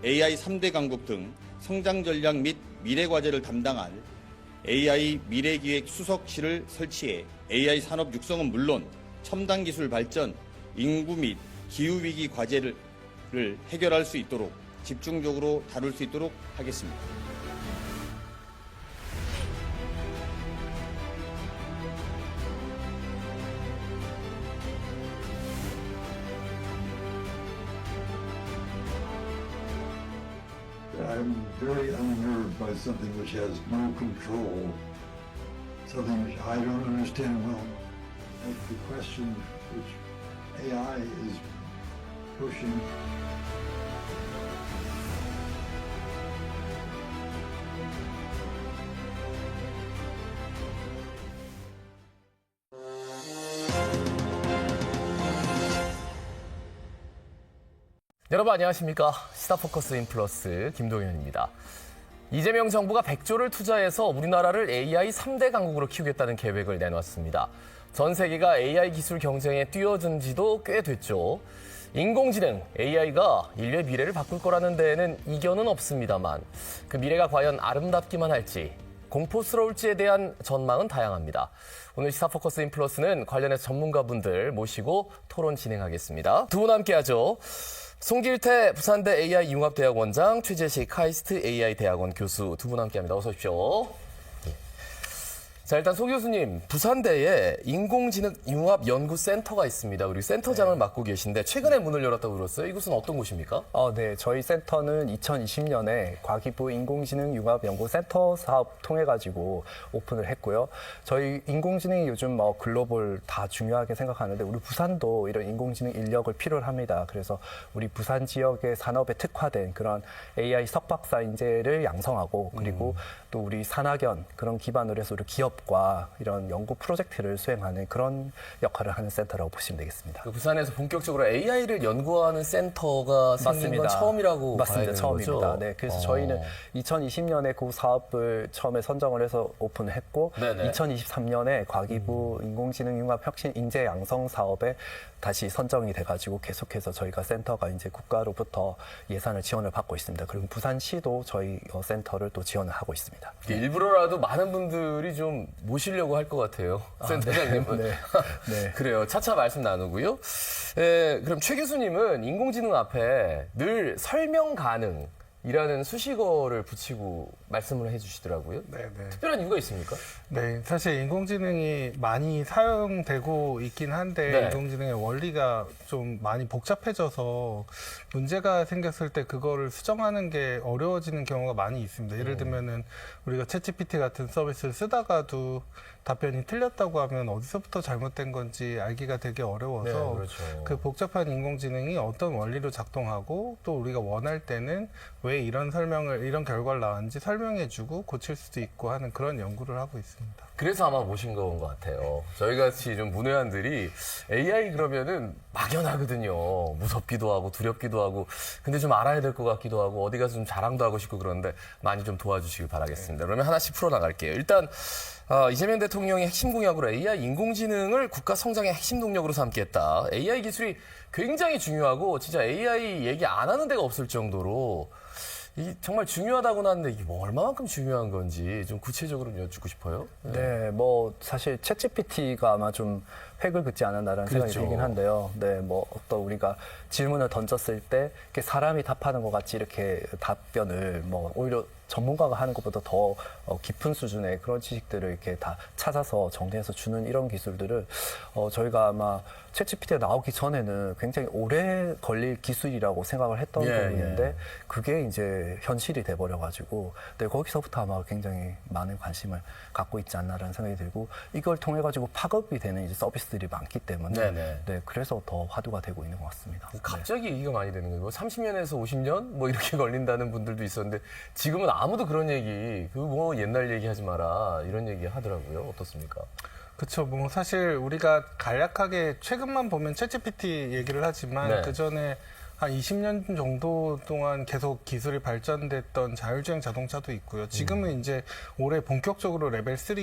AI 3대 강국 등 성장 전략 및 미래 과제를 담당할 AI 미래기획 수석실을 설치해 AI 산업 육성은 물론 첨단 기술 발전, 인구 및 기후위기 과제를 해결할 수 있도록 집중적으로 다룰 수 있도록 하겠습니다. I'm very unnerved by something which has no control, something which I don't understand well. That's the question which AI is pushing. 여러분 안녕하십니까. 시사포커스 인플러스 김동현입니다. 이재명 정부가 100조를 투자해서 우리나라를 AI 3대 강국으로 키우겠다는 계획을 내놨습니다. 전 세계가 AI 기술 경쟁에 뛰어든 지도 꽤 됐죠. 인공지능, AI가 인류의 미래를 바꿀 거라는 데에는 이견은 없습니다만 그 미래가 과연 아름답기만 할지 공포스러울지에 대한 전망은 다양합니다. 오늘 시사포커스 인플러스는 관련해서 전문가분들 모시고 토론 진행하겠습니다. 두 분 함께하죠. 송길태 부산대 AI 융합대학원장, 최재식 카이스트 AI 대학원 교수 두 분 함께합니다. 어서 오십시오. 자, 일단 소 교수님, 부산대에 인공지능 융합연구센터가 있습니다. 우리 센터장을 맡고 계신데 최근에 문을 열었다고 들었어요. 이곳은 어떤 곳입니까? 네. 저희 센터는 2020년에 과기부 인공지능 융합연구센터 사업 통해가지고 오픈을 했고요. 저희 인공지능이 요즘 글로벌 다 중요하게 생각하는데 우리 부산도 이런 인공지능 인력을 필요로 합니다. 그래서 우리 부산 지역의 산업에 특화된 그런 AI 석박사 인재를 양성하고 그리고 또 우리 산학연 그런 기반으로 해서 우리 기업과 이런 연구 프로젝트를 수행하는 그런 역할을 하는 센터라고 보시면 되겠습니다. 부산에서 본격적으로 AI를 연구하는 센터가 생긴 건 처음이라고 맞습니다. 봐야 되는 처음입니다. 거죠? 네, 그래서 저희는 2020년에 그 사업을 처음에 선정을 해서 오픈을 했고 네네. 2023년에 과기부 인공지능 융합 혁신 인재 양성 사업에 다시 선정이 돼가지고 계속해서 저희가 센터가 이제 국가로부터 예산을 지원을 받고 있습니다. 그리고 부산시도 저희 센터를 또 지원을 하고 있습니다. 일부러라도 많은 분들이 좀 모시려고 할 것 같아요. 센터장님은. 네. 네. 그래요. 차차 말씀 나누고요. 그럼 최 교수님은 인공지능 앞에 늘 설명 가능이라는 수식어를 붙이고 말씀을 해주시더라고요. 네. 특별한 이유가 있습니까? 네, 사실 인공지능이 많이 사용되고 있긴 한데 네. 인공지능의 원리가 좀 많이 복잡해져서 문제가 생겼을 때 그거를 수정하는 게 어려워지는 경우가 많이 있습니다. 예를 들면은 우리가 챗GPT 같은 서비스를 쓰다가도 답변이 틀렸다고 하면 어디서부터 잘못된 건지 알기가 되게 어려워서 네, 그렇죠. 그 복잡한 인공지능이 어떤 원리로 작동하고 또 우리가 원할 때는 왜 이런 결과를 나왔는지 설명해주고 고칠 수도 있고 하는 그런 연구를 하고 있습니다. 그래서 아마 모신 것 같아요. 저희같이 좀 문외한들이 AI 그러면은 막연하거든요. 무섭기도 하고 두렵기도 하고 근데 좀 알아야 될 것 같기도 하고 어디 가서 좀 자랑도 하고 싶고 그런데 많이 좀 도와주시길 바라겠습니다. 그러면 하나씩 풀어나갈게요. 일단 이재명 대통령의 핵심 공약으로 AI 인공지능을 국가 성장의 핵심 동력으로 삼겠다. AI 기술이 굉장히 중요하고 진짜 AI 얘기 안 하는 데가 없을 정도로 이 정말 중요하다고 하는데 이게 뭐 얼마만큼 중요한 건지 좀 구체적으로 좀 여쭙고 싶어요. 네, 사실 챗GPT가 아마 좀 획을 긋지 않았나라는 생각이 그렇죠. 들긴 한데요. 네, 어떤 우리가 질문을 던졌을 때 이렇게 사람이 답하는 것 같이 이렇게 답변을 오히려 전문가가 하는 것보다 더 깊은 수준의 그런 지식들을 이렇게 다 찾아서 정리해서 주는 이런 기술들을 저희가 아마 챗GPT가 나오기 전에는 굉장히 오래 걸릴 기술이라고 생각을 했던 부분인데 그게 이제 현실이 돼버려가지고 거기서부터 아마 굉장히 많은 관심을 갖고 있지 않나라는 생각이 들고 이걸 통해 가지고 파급이 되는 이제 서비스들이 많기 때문에 네네. 그래서 더 화두가 되고 있는 것 같습니다. 갑자기 얘기가 많이 되는 거예요. 30년에서 50년 이렇게 걸린다는 분들도 있었는데 지금은 아무도 그런 얘기 옛날 얘기하지 마라 이런 얘기 하더라고요. 어떻습니까? 그렇죠. 뭐 사실 우리가 간략하게 최근만 보면 챗GPT 얘기를 하지만 네. 그 전에 한 20년 정도 동안 계속 기술이 발전됐던 자율주행 자동차도 있고요. 지금은 이제 올해 본격적으로 레벨 3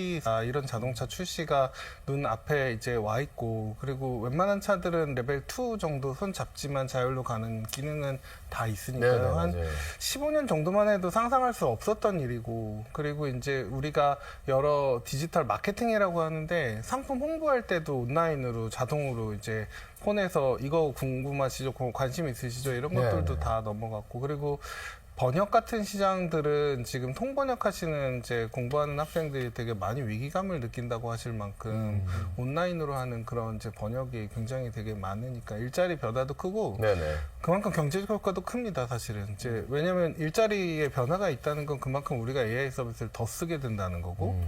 이런 자동차 출시가 눈 앞에 이제 와 있고, 그리고 웬만한 차들은 레벨 2 정도 손 잡지만 자율로 가는 기능은 다 있으니까요. 네네, 한 맞아요. 15년 정도만 해도 상상할 수 없었던 일이고, 그리고 이제 우리가 여러 디지털 마케팅이라고 하는데 상품 홍보할 때도 온라인으로 자동으로 이제 폰에서 이거 궁금하시죠? 관심 있으시죠? 이런 것들도 네네. 다 넘어갔고, 그리고 번역 같은 시장들은 지금 통번역 하시는 이제 공부하는 학생들이 되게 많이 위기감을 느낀다고 하실 만큼 온라인으로 하는 그런 이제 번역이 굉장히 되게 많으니까 일자리 변화도 크고 네네. 그만큼 경제적 효과도 큽니다, 사실은. 이제 왜냐하면 일자리에 변화가 있다는 건 그만큼 우리가 AI 서비스를 더 쓰게 된다는 거고,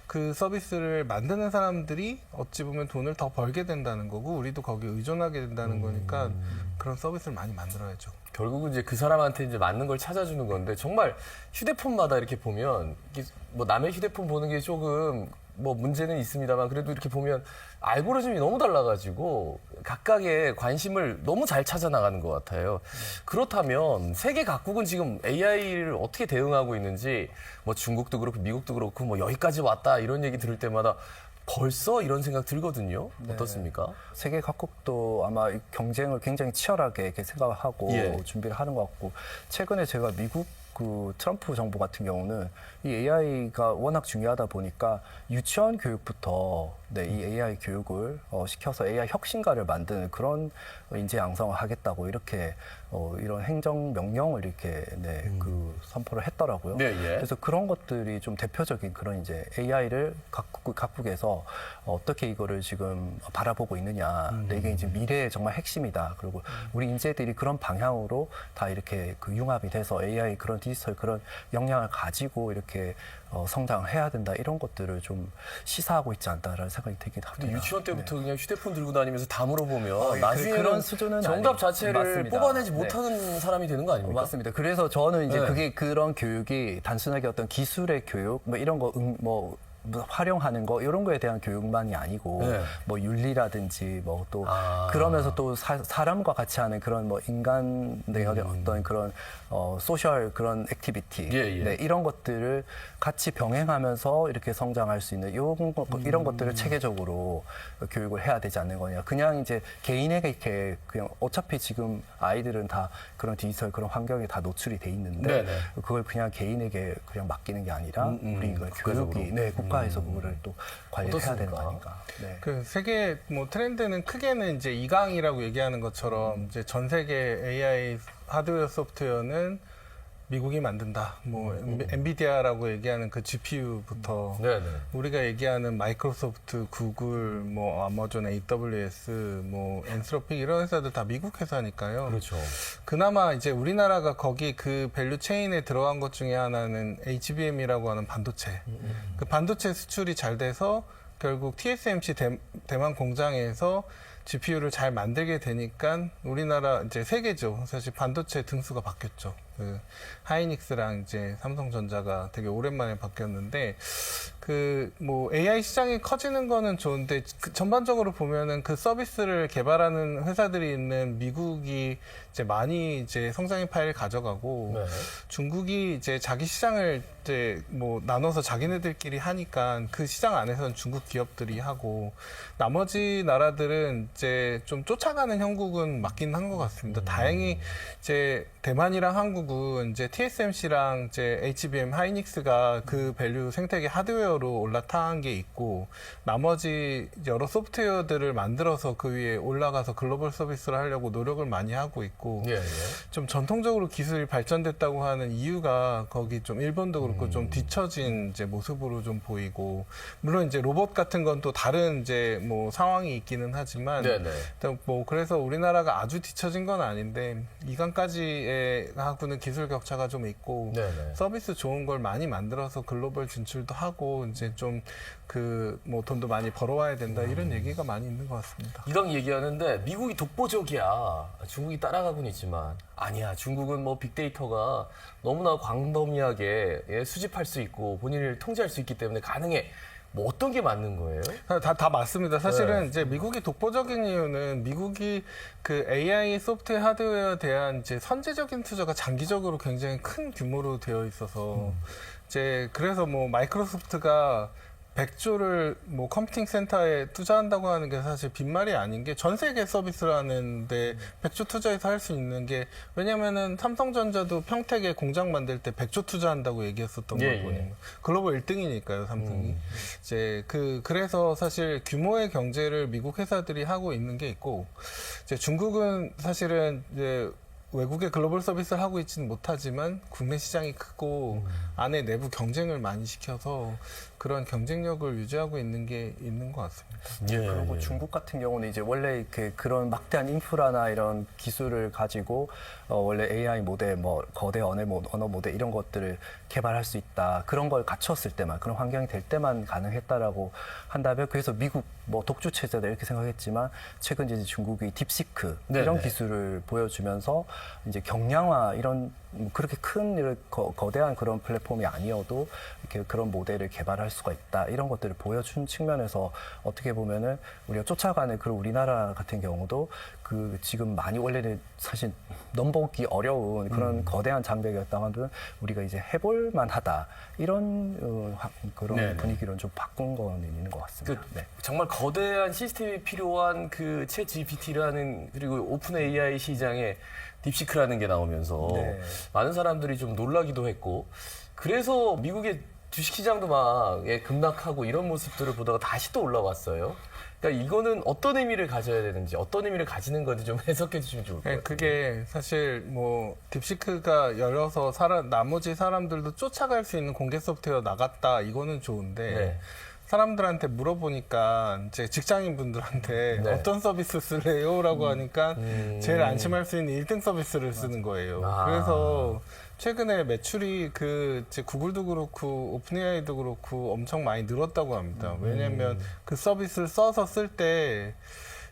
그 서비스를 만드는 사람들이 어찌 보면 돈을 더 벌게 된다는 거고, 우리도 거기에 의존하게 된다는 거니까 그런 서비스를 많이 만들어야죠. 결국은 이제 그 사람한테 이제 맞는 걸 찾아주는 건데, 정말 휴대폰마다 이렇게 보면 이게 뭐 남의 휴대폰 보는 게 조금 뭐 문제는 있습니다만, 그래도 이렇게 보면 알고리즘이 너무 달라가지고 각각의 관심을 너무 잘 찾아 나가는 것 같아요. 그렇다면 세계 각국은 지금 AI를 어떻게 대응하고 있는지, 뭐 중국도 그렇고 미국도 그렇고 뭐 여기까지 왔다 이런 얘기 들을 때마다 벌써 이런 생각 들거든요. 어떻습니까? 세계 각국도 아마 이 경쟁을 굉장히 치열하게 이렇게 생각을 하고 예. 준비를 하는 것 같고, 최근에 제가 미국 그 트럼프 정부 같은 경우는 이 AI가 워낙 중요하다 보니까 유치원 교육부터 이 AI 교육을 시켜서 AI 혁신가를 만드는 그런 인재 양성을 하겠다고 이렇게 이런 행정 명령을 이렇게 그 선포를 했더라고요. 네, 예. 그래서 그런 것들이 좀 대표적인 그런 이제 AI를 각국에서 어떻게 이거를 지금 바라보고 있느냐. 이게 이제 미래의 정말 핵심이다. 그리고 우리 인재들이 그런 방향으로 다 이렇게 그 융합이 돼서 AI 그런 디지털 그런 역량을 가지고 이렇게 성장을 해야 된다. 이런 것들을 좀 시사하고 있지 않다라는 생각이 들긴 합니다. 근데 유치원 때부터 그냥 휴대폰 들고 다니면서 다 물어보면 예, 나중에 그런 수준은 정답 아니- 자체를 맞습니다. 뽑아내지 네. 못하는 사람이 되는 거 아닙니까? 맞습니다. 그래서 저는 이제 네. 그게 그런 교육이 단순하게 어떤 기술의 교육, 뭐 이런 거, 뭐 활용하는 거 이런 거에 대한 교육만이 아니고 네. 뭐 윤리라든지 뭐 또 아. 그러면서 또 사람과 같이 하는 그런 뭐 인간의 어떤 그런 소셜 그런 액티비티 예, 예. 이런 것들을 같이 병행하면서 이렇게 성장할 수 있는 이런 것들을 체계적으로 교육을 해야 되지 않는 거냐. 그냥 이제 개인에게 이렇게 그냥 어차피 지금 아이들은 다 그런 디지털 그런 환경에 다 노출이 돼 있는데 네네. 그걸 그냥 개인에게 그냥 맡기는 게 아니라 우리 이걸 국가적으로. 교육이 국가에서 그거를 또 관리를 해야 되는 어떻습니까? 거 아닌가. 네. 그 세계 뭐 트렌드는 크게는 이제 이강이라고 얘기하는 것처럼 이제 전 세계 AI 하드웨어 소프트웨어는 미국이 만든다. 뭐 엔비디아라고 얘기하는 그 GPU부터 네네. 우리가 얘기하는 마이크로소프트, 구글, 뭐 아마존 AWS, 뭐 엔스로픽 이런 회사들 다 미국 회사니까요. 그렇죠. 그나마 이제 우리나라가 거기 그 밸류 체인에 들어간 것 중에 하나는 HBM이라고 하는 반도체. 그 반도체 수출이 잘 돼서 결국 TSMC 대만 공장에서 GPU를 잘 만들게 되니까 우리나라 이제 세계죠. 사실 반도체 등수가 바뀌었죠. 그 하이닉스랑 이제 삼성전자가 되게 오랜만에 바뀌었는데 그 뭐 AI 시장이 커지는 거는 좋은데 전반적으로 보면은 그 서비스를 개발하는 회사들이 있는 미국이 이제 많이 이제 성장의 파일을 가져가고 네. 중국이 이제 자기 시장을 이제 뭐 나눠서 자기네들끼리 하니까 그 시장 안에서는 중국 기업들이 하고 나머지 나라들은 이제 좀 쫓아가는 형국은 맞긴 한 것 같습니다. 다행히 이제 대만이랑 한국은 이제 TSMC랑 이제 HBM 하이닉스가 그 밸류 생태계 하드웨어로 올라타는 게 있고 나머지 여러 소프트웨어들을 만들어서 그 위에 올라가서 글로벌 서비스를 하려고 노력을 많이 하고 있고 예, 예. 좀 전통적으로 기술이 발전됐다고 하는 이유가 거기 좀 일본도 그렇고 좀 뒤처진 이제 모습으로 좀 보이고 물론 이제 로봇 같은 건 또 다른 이제 뭐 상황이 있기는 하지만 네네. 일단 뭐 그래서 우리나라가 아주 뒤처진 건 아닌데 이강까지의 하고는 기술 격차가 좀 있고 네네. 서비스 좋은 걸 많이 만들어서 글로벌 진출도 하고 이제 좀 그 뭐 돈도 많이 벌어와야 된다 이런 얘기가 많이 있는 것 같습니다. 이강 얘기하는데 미국이 독보적이야. 중국이 따라가고는 있지만 아니야. 중국은 뭐 빅데이터가 너무나 광범위하게 수집할 수 있고 본인을 통제할 수 있기 때문에 가능해. 뭐 어떤 게 맞는 거예요? 다 맞습니다. 사실은 네. 이제 미국이 독보적인 이유는 미국이 그 AI 소프트웨어 하드웨어에 대한 이제 선제적인 투자가 장기적으로 굉장히 큰 규모로 되어 있어서 이제 그래서 뭐 마이크로소프트가 100조를 뭐 컴퓨팅 센터에 투자한다고 하는 게 사실 빈말이 아닌 게 전 세계 서비스를 하는데 100조 투자해서 할 수 있는 게 왜냐면은 삼성전자도 평택에 공장 만들 때 100조 투자한다고 얘기했었던 예, 걸 예. 보니 글로벌 1등이니까요, 삼성이. 이제 그래서 사실 규모의 경제를 미국 회사들이 하고 있는 게 있고 이제 중국은 사실은 이제 외국의 글로벌 서비스를 하고 있지는 못하지만 국내 시장이 크고 안에 내부 경쟁을 많이 시켜서 그런 경쟁력을 유지하고 있는 게 있는 것 같습니다. 그리고 중국 같은 경우는 이제 원래 그런 막대한 인프라나 이런 기술을 가지고 원래 AI 모델, 뭐 거대 언어 모델 이런 것들을 개발할 수 있다. 그런 걸 갖췄을 때만, 그런 환경이 될 때만 가능했다라고 한다면 그래서 미국 뭐 독주 체제다 이렇게 생각했지만 최근 이제 중국이 딥시크 이런 네네. 기술을 보여주면서 이제 경량화 이런 그렇게 큰 거대한 그런 플랫폼이 아니어도 이렇게 그런 모델을 개발할 수가 있다 이런 것들을 보여준 측면에서 어떻게 보면은 우리가 쫓아가는 그런 우리나라 같은 경우도 그 지금 많이 원래는 사실 넘보기 어려운 그런 거대한 장벽이었다고 하면 우리가 이제 해볼 만하다 이런 그런 네네. 분위기로 좀 바꾼 건 있는 것 같습니다. 네. 정말 거대한 시스템이 필요한 그 챗 GPT라는 그리고 오픈 AI 시장에 딥시크라는 게 나오면서 네. 많은 사람들이 좀 놀라기도 했고 그래서 미국의 주식시장도 막 급락하고 이런 모습들을 보다가 다시 또 올라왔어요. 그러니까 이거는 어떤 의미를 가져야 되는지 어떤 의미를 가지는 건지 좀 해석해 주시면 좋을 것 같아요. 그게 사실 뭐 딥시크가 열려서 나머지 사람들도 쫓아갈 수 있는 공개 소프트웨어 나갔다 이거는 좋은데 네. 사람들한테 물어보니까 이제 직장인 분들한테 네. 어떤 서비스 쓸래요?라고 하니까 제일 안심할 수 있는 1등 서비스를 쓰는 거예요. 아. 그래서 최근에 매출이 이제 구글도 그렇고 오픈AI도 그렇고 엄청 많이 늘었다고 합니다. 왜냐하면 그 서비스를 써서 쓸 때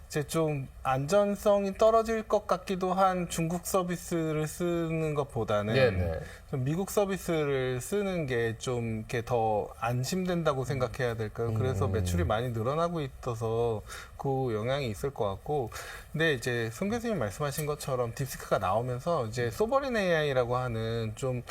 이제 좀 안전성이 떨어질 것 같기도 한 중국 서비스를 쓰는 것보다는 네네. 좀 미국 서비스를 쓰는 게 좀 이렇게 더 안심된다고 생각해야 될까요? 그래서 매출이 많이 늘어나고 있어서 그 영향이 있을 것 같고, 근데 이제 손 교수님 말씀하신 것처럼 딥시크가 나오면서 이제 소버린 AI라고 하는 좀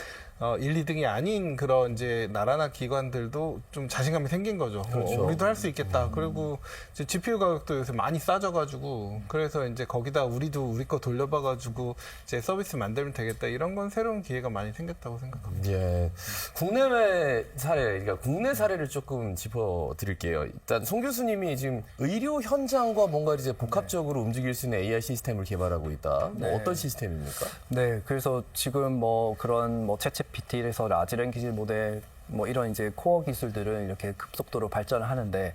1, 2등이 아닌 그런 이제 나라나 기관들도 좀 자신감이 생긴 거죠. 그렇죠. 우리도 할 수 있겠다. 그리고 이제 GPU 가격도 요새 많이 싸져가지고 그래서 이제 거기다 우리도 우리 거 돌려봐가지고 이제 서비스 만들면 되겠다. 이런 건 새로운 기회가 많이 생겼다고 생각합니다. 예. 국내외 사례, 그러니까 국내 사례를 조금 짚어드릴게요. 일단 송 교수님이 지금 의료 현장과 뭔가 이제 복합적으로 움직일 수 있는 AI 시스템을 개발하고 있다. 뭐 어떤 시스템입니까? 네, 그래서 지금 뭐 그런 뭐 챗GPT에서 라지 랭귀지 모델 뭐 이런 이제 코어 기술들은 이렇게 급속도로 발전을 하는데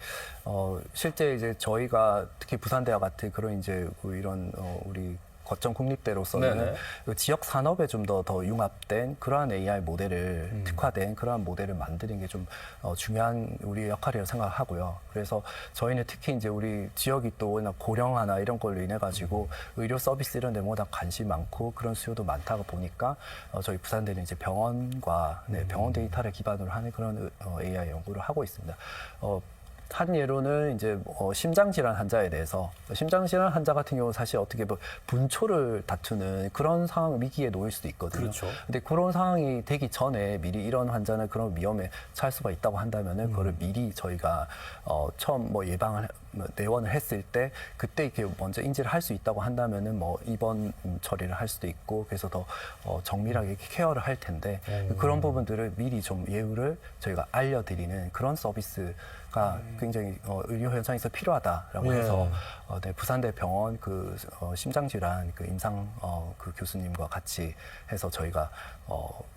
실제 이제 저희가 특히 부산대와 같은 그런 이제 이런 우리 거점 국립대로서는 네네. 그 지역 산업에 좀 더 융합된 그러한 AI 모델을 특화된 그러한 모델을 만드는 게 좀 중요한 우리 역할이라고 생각하고요. 그래서 저희는 특히 이제 우리 지역이 또 워낙 고령화나 이런 걸로 인해 가지고 의료 서비스 이런 데 워낙 관심이 많고 그런 수요도 많다고 보니까 저희 부산대는 이제 병원과 병원 데이터를 기반으로 하는 그런 AI 연구를 하고 있습니다. 한 예로는 이제 심장질환 환자에 대해서 심장질환 환자 같은 경우는 사실 어떻게 보면 분초를 다투는 그런 상황 위기에 놓일 수도 있거든요. 그렇죠. 근데 그런 상황이 되기 전에 미리 이런 환자는 그런 위험에 처할 수가 있다고 한다면은 그거를 미리 저희가 처음 뭐 예방을 내원을 했을 때 그때 이렇게 먼저 인지를 할 수 있다고 한다면은 뭐 입원 처리를 할 수도 있고 그래서 더 정밀하게 이렇게 케어를 할 텐데 그런 부분들을 미리 좀 예우를 저희가 알려드리는 그런 서비스가 굉장히 의료 현장에서 필요하다라고 해서 부산대 병원 그 심장질환 그 임상 그 교수님과 같이 해서 저희가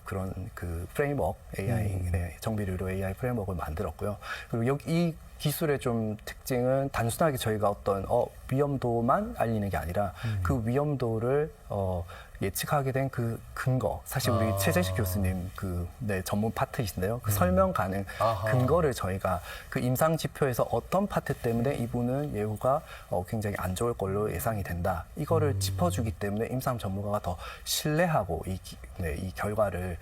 그런 그 프레임워크 AI 정밀 의료 AI 프레임워크를 만들었고요. 그리고 여기 이 기술의 좀 특징은 단순하게 저희가 어떤 위험도만 알리는 게 아니라 그 위험도를 예측하게 된 그 근거, 사실 우리 최재식 교수님 전문 파트이신데요. 그 설명 가능 근거를 저희가 그 임상 지표에서 어떤 파트 때문에 이분은 예후가 굉장히 안 좋을 걸로 예상이 된다. 이거를 짚어주기 때문에 임상 전문가가 더 신뢰하고 이 결과를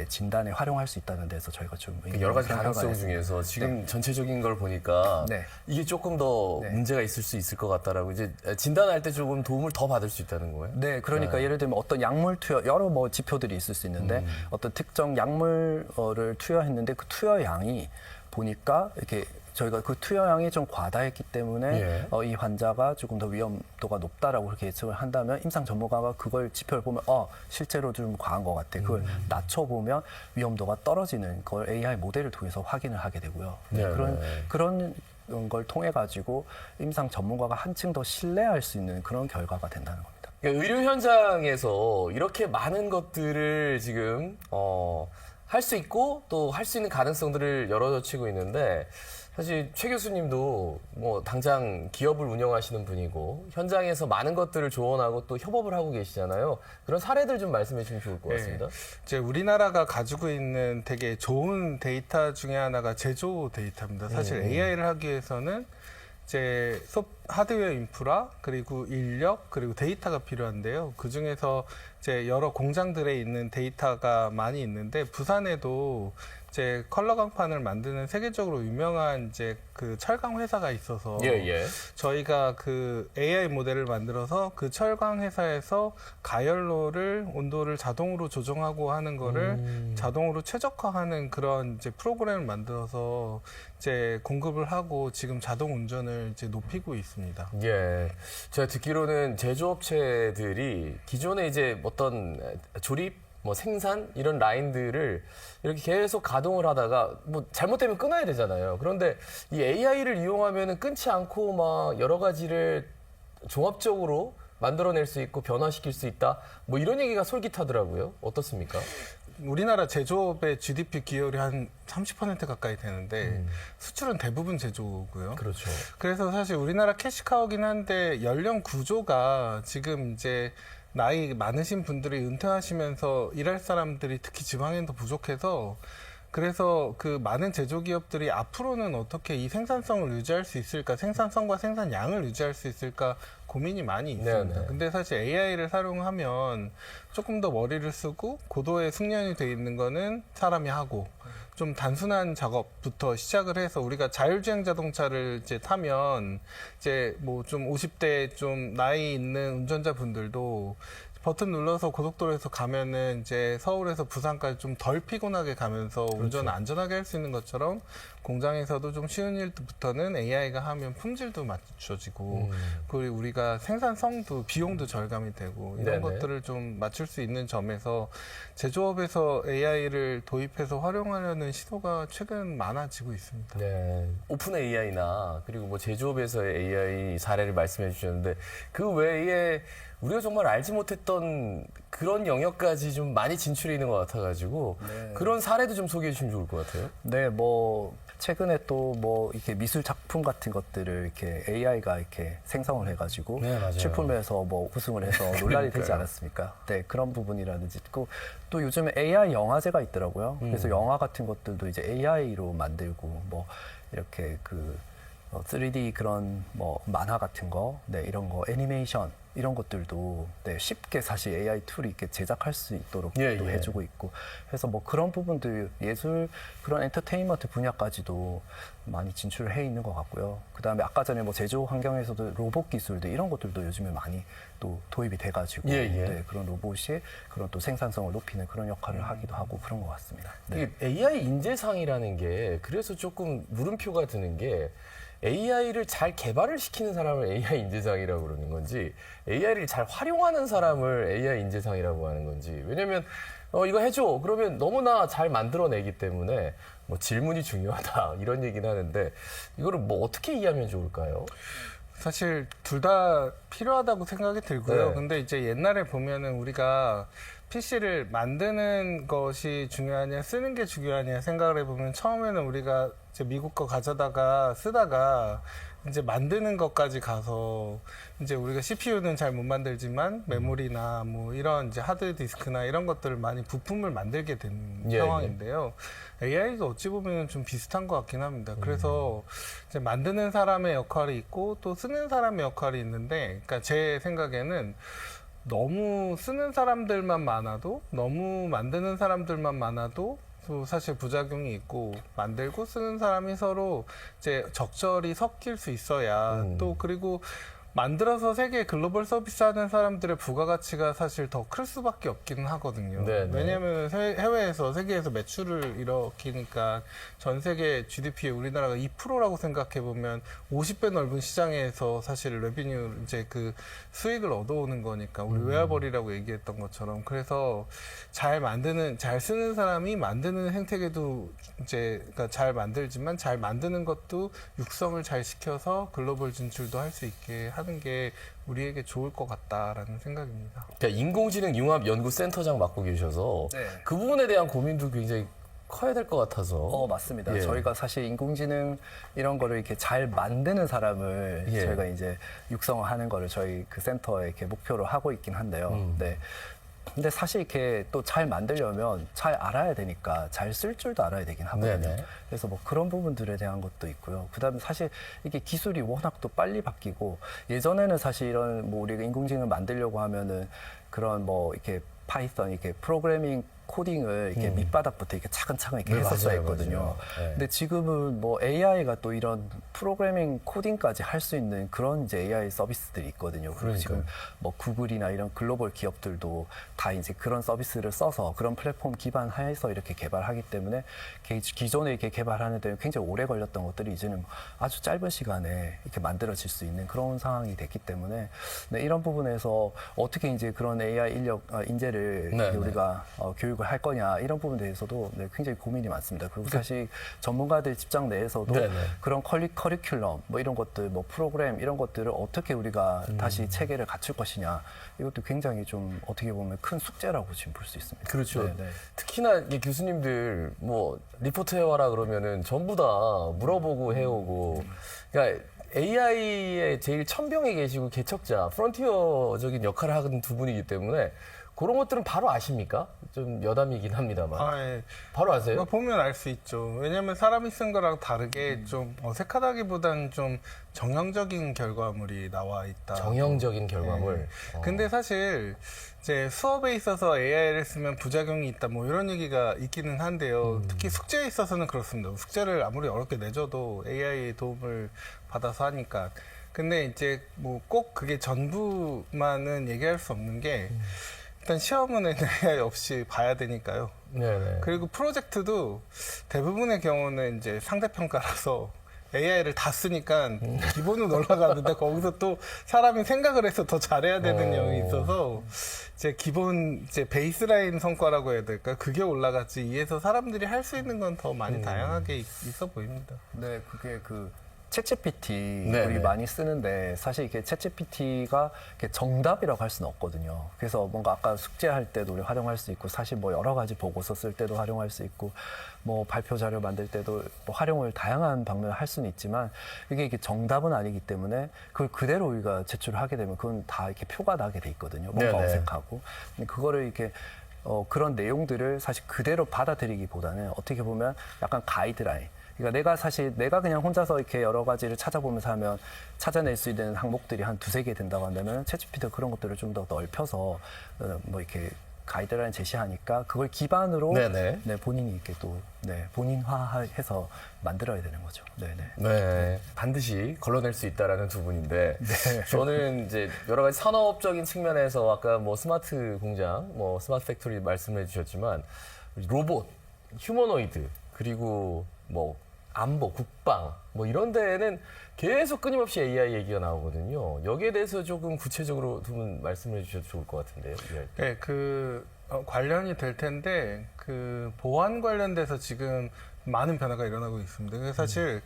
진단에 활용할 수 있다는 데서 저희가 좀 여러 가지 생각을 가능성 했습니다. 중에서 지금 전체적인 걸 보니까 네. 이게 조금 더 네. 문제가 있을 수 있을 것 같다라고 이제 진단할 때 조금 도움을 더 받을 수 있다는 거예요? 네, 그러니까 예를 들면 어떤 약물 투여, 여러 지표들이 있을 수 있는데 어떤 특정 약물을 투여했는데 그 투여량이 보니까 이렇게 저희가 그 투여량이 좀 과다했기 때문에 예. 이 환자가 조금 더 위험도가 높다라고 그렇게 예측을 한다면 임상 전문가가 그걸 지표를 보면 실제로 좀 과한 것 같아. 그걸 낮춰보면 위험도가 떨어지는 걸 AI 모델을 통해서 확인을 하게 되고요. 네, 그런 걸 통해 가지고 임상 전문가가 한층 더 신뢰할 수 있는 그런 결과가 된다는 겁니다. 그러니까 의료 현장에서 이렇게 많은 것들을 지금 할 수 있고 또 할 수 있는 가능성들을 열어젖히고 있는데 사실 최 교수님도 뭐 당장 기업을 운영하시는 분이고 현장에서 많은 것들을 조언하고 또 협업을 하고 계시잖아요. 그런 사례들 좀 말씀해 주시면 좋을 것 같습니다. 이제 우리나라가 가지고 있는 되게 좋은 데이터 중에 하나가 제조 데이터입니다. 사실 AI를 하기 위해서는 이제 하드웨어 인프라 그리고 인력 그리고 데이터가 필요한데요. 그 중에서 이제 여러 공장들에 있는 데이터가 많이 있는데 부산에도 이제 컬러 강판을 만드는 세계적으로 유명한 이제 그 철강 회사가 있어서 저희가 그 AI 모델을 만들어서 그 철강 회사에서 가열로를 온도를 자동으로 조정하고 하는 거를 자동으로 최적화하는 그런 이제 프로그램을 만들어서 이제 공급을 하고 지금 자동 운전을 이제 높이고 있습니다. 예. 제가 듣기로는 제조업체들이 기존에 이제 어떤 조립 생산 이런 라인들을 이렇게 계속 가동을 하다가 잘못되면 끊어야 되잖아요. 그런데 이 AI를 이용하면은 끊지 않고 막 여러 가지를 종합적으로 만들어낼 수 있고 변화시킬 수 있다. 이런 얘기가 솔깃하더라고요. 어떻습니까? 우리나라 제조업의 GDP 기여율이 한 30% 가까이 되는데 수출은 대부분 제조고요. 그렇죠. 그래서 사실 우리나라 캐시카우긴 한데 연령 구조가 지금 이제 나이 많으신 분들이 은퇴하시면서 일할 사람들이 특히 지방엔 더 부족해서 그래서 그 많은 제조기업들이 앞으로는 어떻게 이 생산성을 유지할 수 있을까, 생산성과 생산량을 유지할 수 있을까 고민이 많이 있습니다. 네네. 근데 사실 AI를 활용하면 조금 더 머리를 쓰고 고도의 숙련이 돼 있는 거는 사람이 하고 좀 단순한 작업부터 시작을 해서 우리가 자율주행 자동차를 이제 타면 이제 좀 50대 좀 나이 있는 운전자분들도 버튼 눌러서 고속도로에서 가면은 이제 서울에서 부산까지 좀 덜 피곤하게 가면서 운전을 안전하게 할 수 있는 것처럼 공장에서도 좀 쉬운 일부터는 AI가 하면 품질도 맞춰지고 그리고 우리가 생산성도 비용도 절감이 되고 이런 네네. 것들을 좀 맞출 수 있는 점에서 제조업에서 AI를 도입해서 활용하려는 시도가 최근 많아지고 있습니다. 네. 오픈 AI나 그리고 제조업에서의 AI 사례를 말씀해 주셨는데 그 외에 우리가 정말 알지 못했던 그런 영역까지 좀 많이 진출해 있는 것 같아가지고 그런 사례도 좀 소개해 주시면 좋을 것 같아요. 네, 최근에 또 이렇게 미술 작품 같은 것들을 이렇게 AI가 이렇게 생성을 해가지고 네, 맞아요. 출품해서 우승을 해서 논란이 되지 않았습니까? 네, 그런 부분이라든지 또 요즘에 AI 영화제가 있더라고요. 그래서 영화 같은 것들도 이제 AI로 만들고 이렇게 3D 그런 만화 같은 거, 이런 거 애니메이션 이런 것들도 쉽게 사실 AI 툴이 이렇게 제작할 수 있도록 또 해주고 있고 해서 그런 부분들 예술 그런 엔터테인먼트 분야까지도 많이 진출을 해 있는 것 같고요. 그다음에 아까 전에 제조 환경에서도 로봇 기술들 이런 것들도 요즘에 많이 또 도입이 돼가지고 그런 로봇이 그런 또 생산성을 높이는 그런 역할을 하기도 하고 그런 것 같습니다. 네. AI 인재상이라는 게 그래서 조금 물음표가 드는 게 AI를 잘 개발을 시키는 사람을 AI 인재상이라고 그러는 건지 AI를 잘 활용하는 사람을 AI 인재상이라고 하는 건지 왜냐면 이거 해줘 그러면 너무나 잘 만들어내기 때문에 질문이 중요하다 이런 얘기는 하는데 이거를 어떻게 이해하면 좋을까요? 사실 둘 다 필요하다고 생각이 들고요. 네. 근데 이제 옛날에 보면은 우리가 PC를 만드는 것이 중요하냐 쓰는 게 중요하냐 생각을 해보면 처음에는 우리가 이제 미국 거 가져다가 쓰다가 이제 만드는 것까지 가서 이제 우리가 CPU는 잘 못 만들지만 메모리나 뭐 이런 이제 하드 디스크나 이런 것들을 많이 부품을 만들게 된 예, 상황인데요. AI가 어찌 보면 좀 비슷한 것 같긴 합니다. 그래서 이제 만드는 사람의 역할이 있고 또 쓰는 사람의 역할이 있는데, 그러니까 제 생각에는 너무 쓰는 사람들만 많아도, 너무 만드는 사람들만 많아도 또 사실 부작용이 있고, 만들고 쓰는 사람이 서로 이제 적절히 섞일 수 있어야 또, 그리고 만들어서 세계 글로벌 서비스 하는 사람들의 부가가치가 사실 더 클 수밖에 없기는 하거든요. 네네. 왜냐하면 해외에서, 세계에서 매출을 일으키니까 전 세계 GDP의 우리나라가 2%라고 생각해보면 50배 넓은 시장에서 사실 레비뉴, 이제 그 수익을 얻어오는 거니까, 우리 웨어벌이라고 얘기했던 것처럼. 그래서 잘 쓰는 사람이 만드는 행태계도 이제, 그러니까 잘 만들지만 잘 만드는 것도 육성을 잘 시켜서 글로벌 진출도 할 수 있게 하는 게 우리에게 좋을 것 같다라는 생각입니다. 그러니까 인공지능 융합연구센터장 맡고 계셔서 네. 그 부분에 대한 고민도 굉장히 커야 될 것 같아서. 맞습니다. 예. 저희가 사실 인공지능 이런 거를 이렇게 잘 만드는 사람을 예. 저희가 이제 육성하는 거를 저희 그 센터에 이렇게 목표로 하고 있긴 한데요. 네. 근데 사실 이렇게 또 잘 만들려면 잘 알아야 되니까 잘 쓸 줄도 알아야 되긴 하거든요. 네네. 그래서 뭐 그런 부분들에 대한 것도 있고요. 그다음에 사실 이게 기술이 워낙 또 빨리 바뀌고, 예전에는 사실 이런 뭐 우리가 인공지능을 만들려고 하면은 그런 뭐 이렇게 파이썬 이렇게 프로그래밍 코딩을 이렇게 밑바닥부터 이렇게 차근차근 이렇게 네, 했었어야 맞아요, 했거든요. 맞아요. 네. 근데 지금은 뭐 AI가 또 이런 프로그래밍 코딩까지 할 수 있는 그런 이제 AI 서비스들이 있거든요. 그리고 그러니까요. 지금 뭐 구글이나 이런 글로벌 기업들도 다 이제 그런 서비스를 써서 그런 플랫폼 기반하에서 이렇게 개발하기 때문에 기존에 이렇게 개발하는 데 굉장히 오래 걸렸던 것들이 이제는 아주 짧은 시간에 이렇게 만들어질 수 있는 그런 상황이 됐기 때문에, 네, 이런 부분에서 어떻게 이제 그런 AI 인재를 네, 네. 우리가 교육을 할 거냐, 이런 부분에 대해서도 네, 굉장히 고민이 많습니다. 그리고 사실 전문가들 직장 내에서도 네, 네. 그런 커리큘럼 뭐 이런 것들, 뭐 프로그램 이런 것들을 어떻게 우리가 다시 체계를 갖출 것이냐, 이것도 굉장히 좀 어떻게 보면 큰 숙제라고 지금 볼 수 있습니다. 그렇죠. 네, 네. 특히나 이게 교수님들 뭐 리포트 해와라 그러면은 전부 다 물어보고 해오고, 그러니까 AI의 제일 천병에 계시고 개척자, 프론티어적인 역할을 하는 두 분이기 때문에 그런 것들은 바로 아십니까? 좀 여담이긴 합니다만. 예. 바로 아세요? 보면 알 수 있죠. 왜냐하면 사람이 쓴 거랑 다르게 좀 어색하다기보다는 좀 정형적인 결과물이 나와 있다. 정형적인 결과물. 근데 사실 이제 수업에 있어서 AI를 쓰면 부작용이 있다, 뭐 이런 얘기가 있기는 한데요. 특히 숙제에 있어서는 그렇습니다. 숙제를 아무리 어렵게 내줘도 AI의 도움을 받아서 하니까. 근데 이제 뭐 꼭 그게 전부만은 얘기할 수 없는 게, 일단 시험은 AI 없이 봐야 되니까요. 네네. 그리고 프로젝트도 대부분의 경우는 이제 상대평가라서 AI를 다 쓰니까 기본은 올라가는데 거기서 또 사람이 생각을 해서 더 잘해야 되는 내용이 있어서 이제 기본 이제 베이스라인 성과라고 해야 될까, 그게 올라갔지, 이에서 사람들이 할 수 있는 건 더 많이 다양하게 있어 보입니다. 네, 그게 그 챗GPT 네, 우리 네. 많이 쓰는데, 사실 이게 챗GPT가 정답이라고 할 수는 없거든요. 그래서 뭔가 아까 숙제할 때도 우리 활용할 수 있고, 사실 뭐 여러 가지 보고서 쓸 때도 활용할 수 있고, 뭐 발표 자료 만들 때도 뭐 활용을 다양한 방면을 할 수는 있지만, 이게 정답은 아니기 때문에 그걸 그대로 우리가 제출을 하게 되면 그건 다 이렇게 표가 나게 돼 있거든요. 뭔가 네네. 어색하고. 근데 그거를 이렇게 그런 내용들을 사실 그대로 받아들이기보다는 어떻게 보면 약간 가이드라인. 그러니까 내가 그냥 혼자서 이렇게 여러 가지를 찾아보면서 하면 찾아낼 수 있는 항목들이 한 두세 개 된다고 한다면, 챗GPT가 그런 것들을 좀 더 넓혀서 뭐 이렇게 가이드라인 제시하니까 그걸 기반으로 네네. 네, 본인이 이렇게 또 본인화해서 만들어야 되는 거죠. 네네. 네, 반드시 걸러낼 수 있다라는 두 분인데, 저는 이제 여러 가지 산업적인 측면에서 아까 뭐 스마트 공장, 뭐 스마트 팩토리 말씀해 주셨지만, 로봇, 휴머노이드, 그리고 뭐 안보, 국방, 뭐 이런 데에는 계속 끊임없이 AI 얘기가 나오거든요. 여기에 대해서 조금 구체적으로 두 분 말씀해 주셔도 좋을 것 같은데요. 네, 관련이 될 텐데, 그 보안 관련돼서 지금 많은 변화가 일어나고 있습니다. 그래서 사실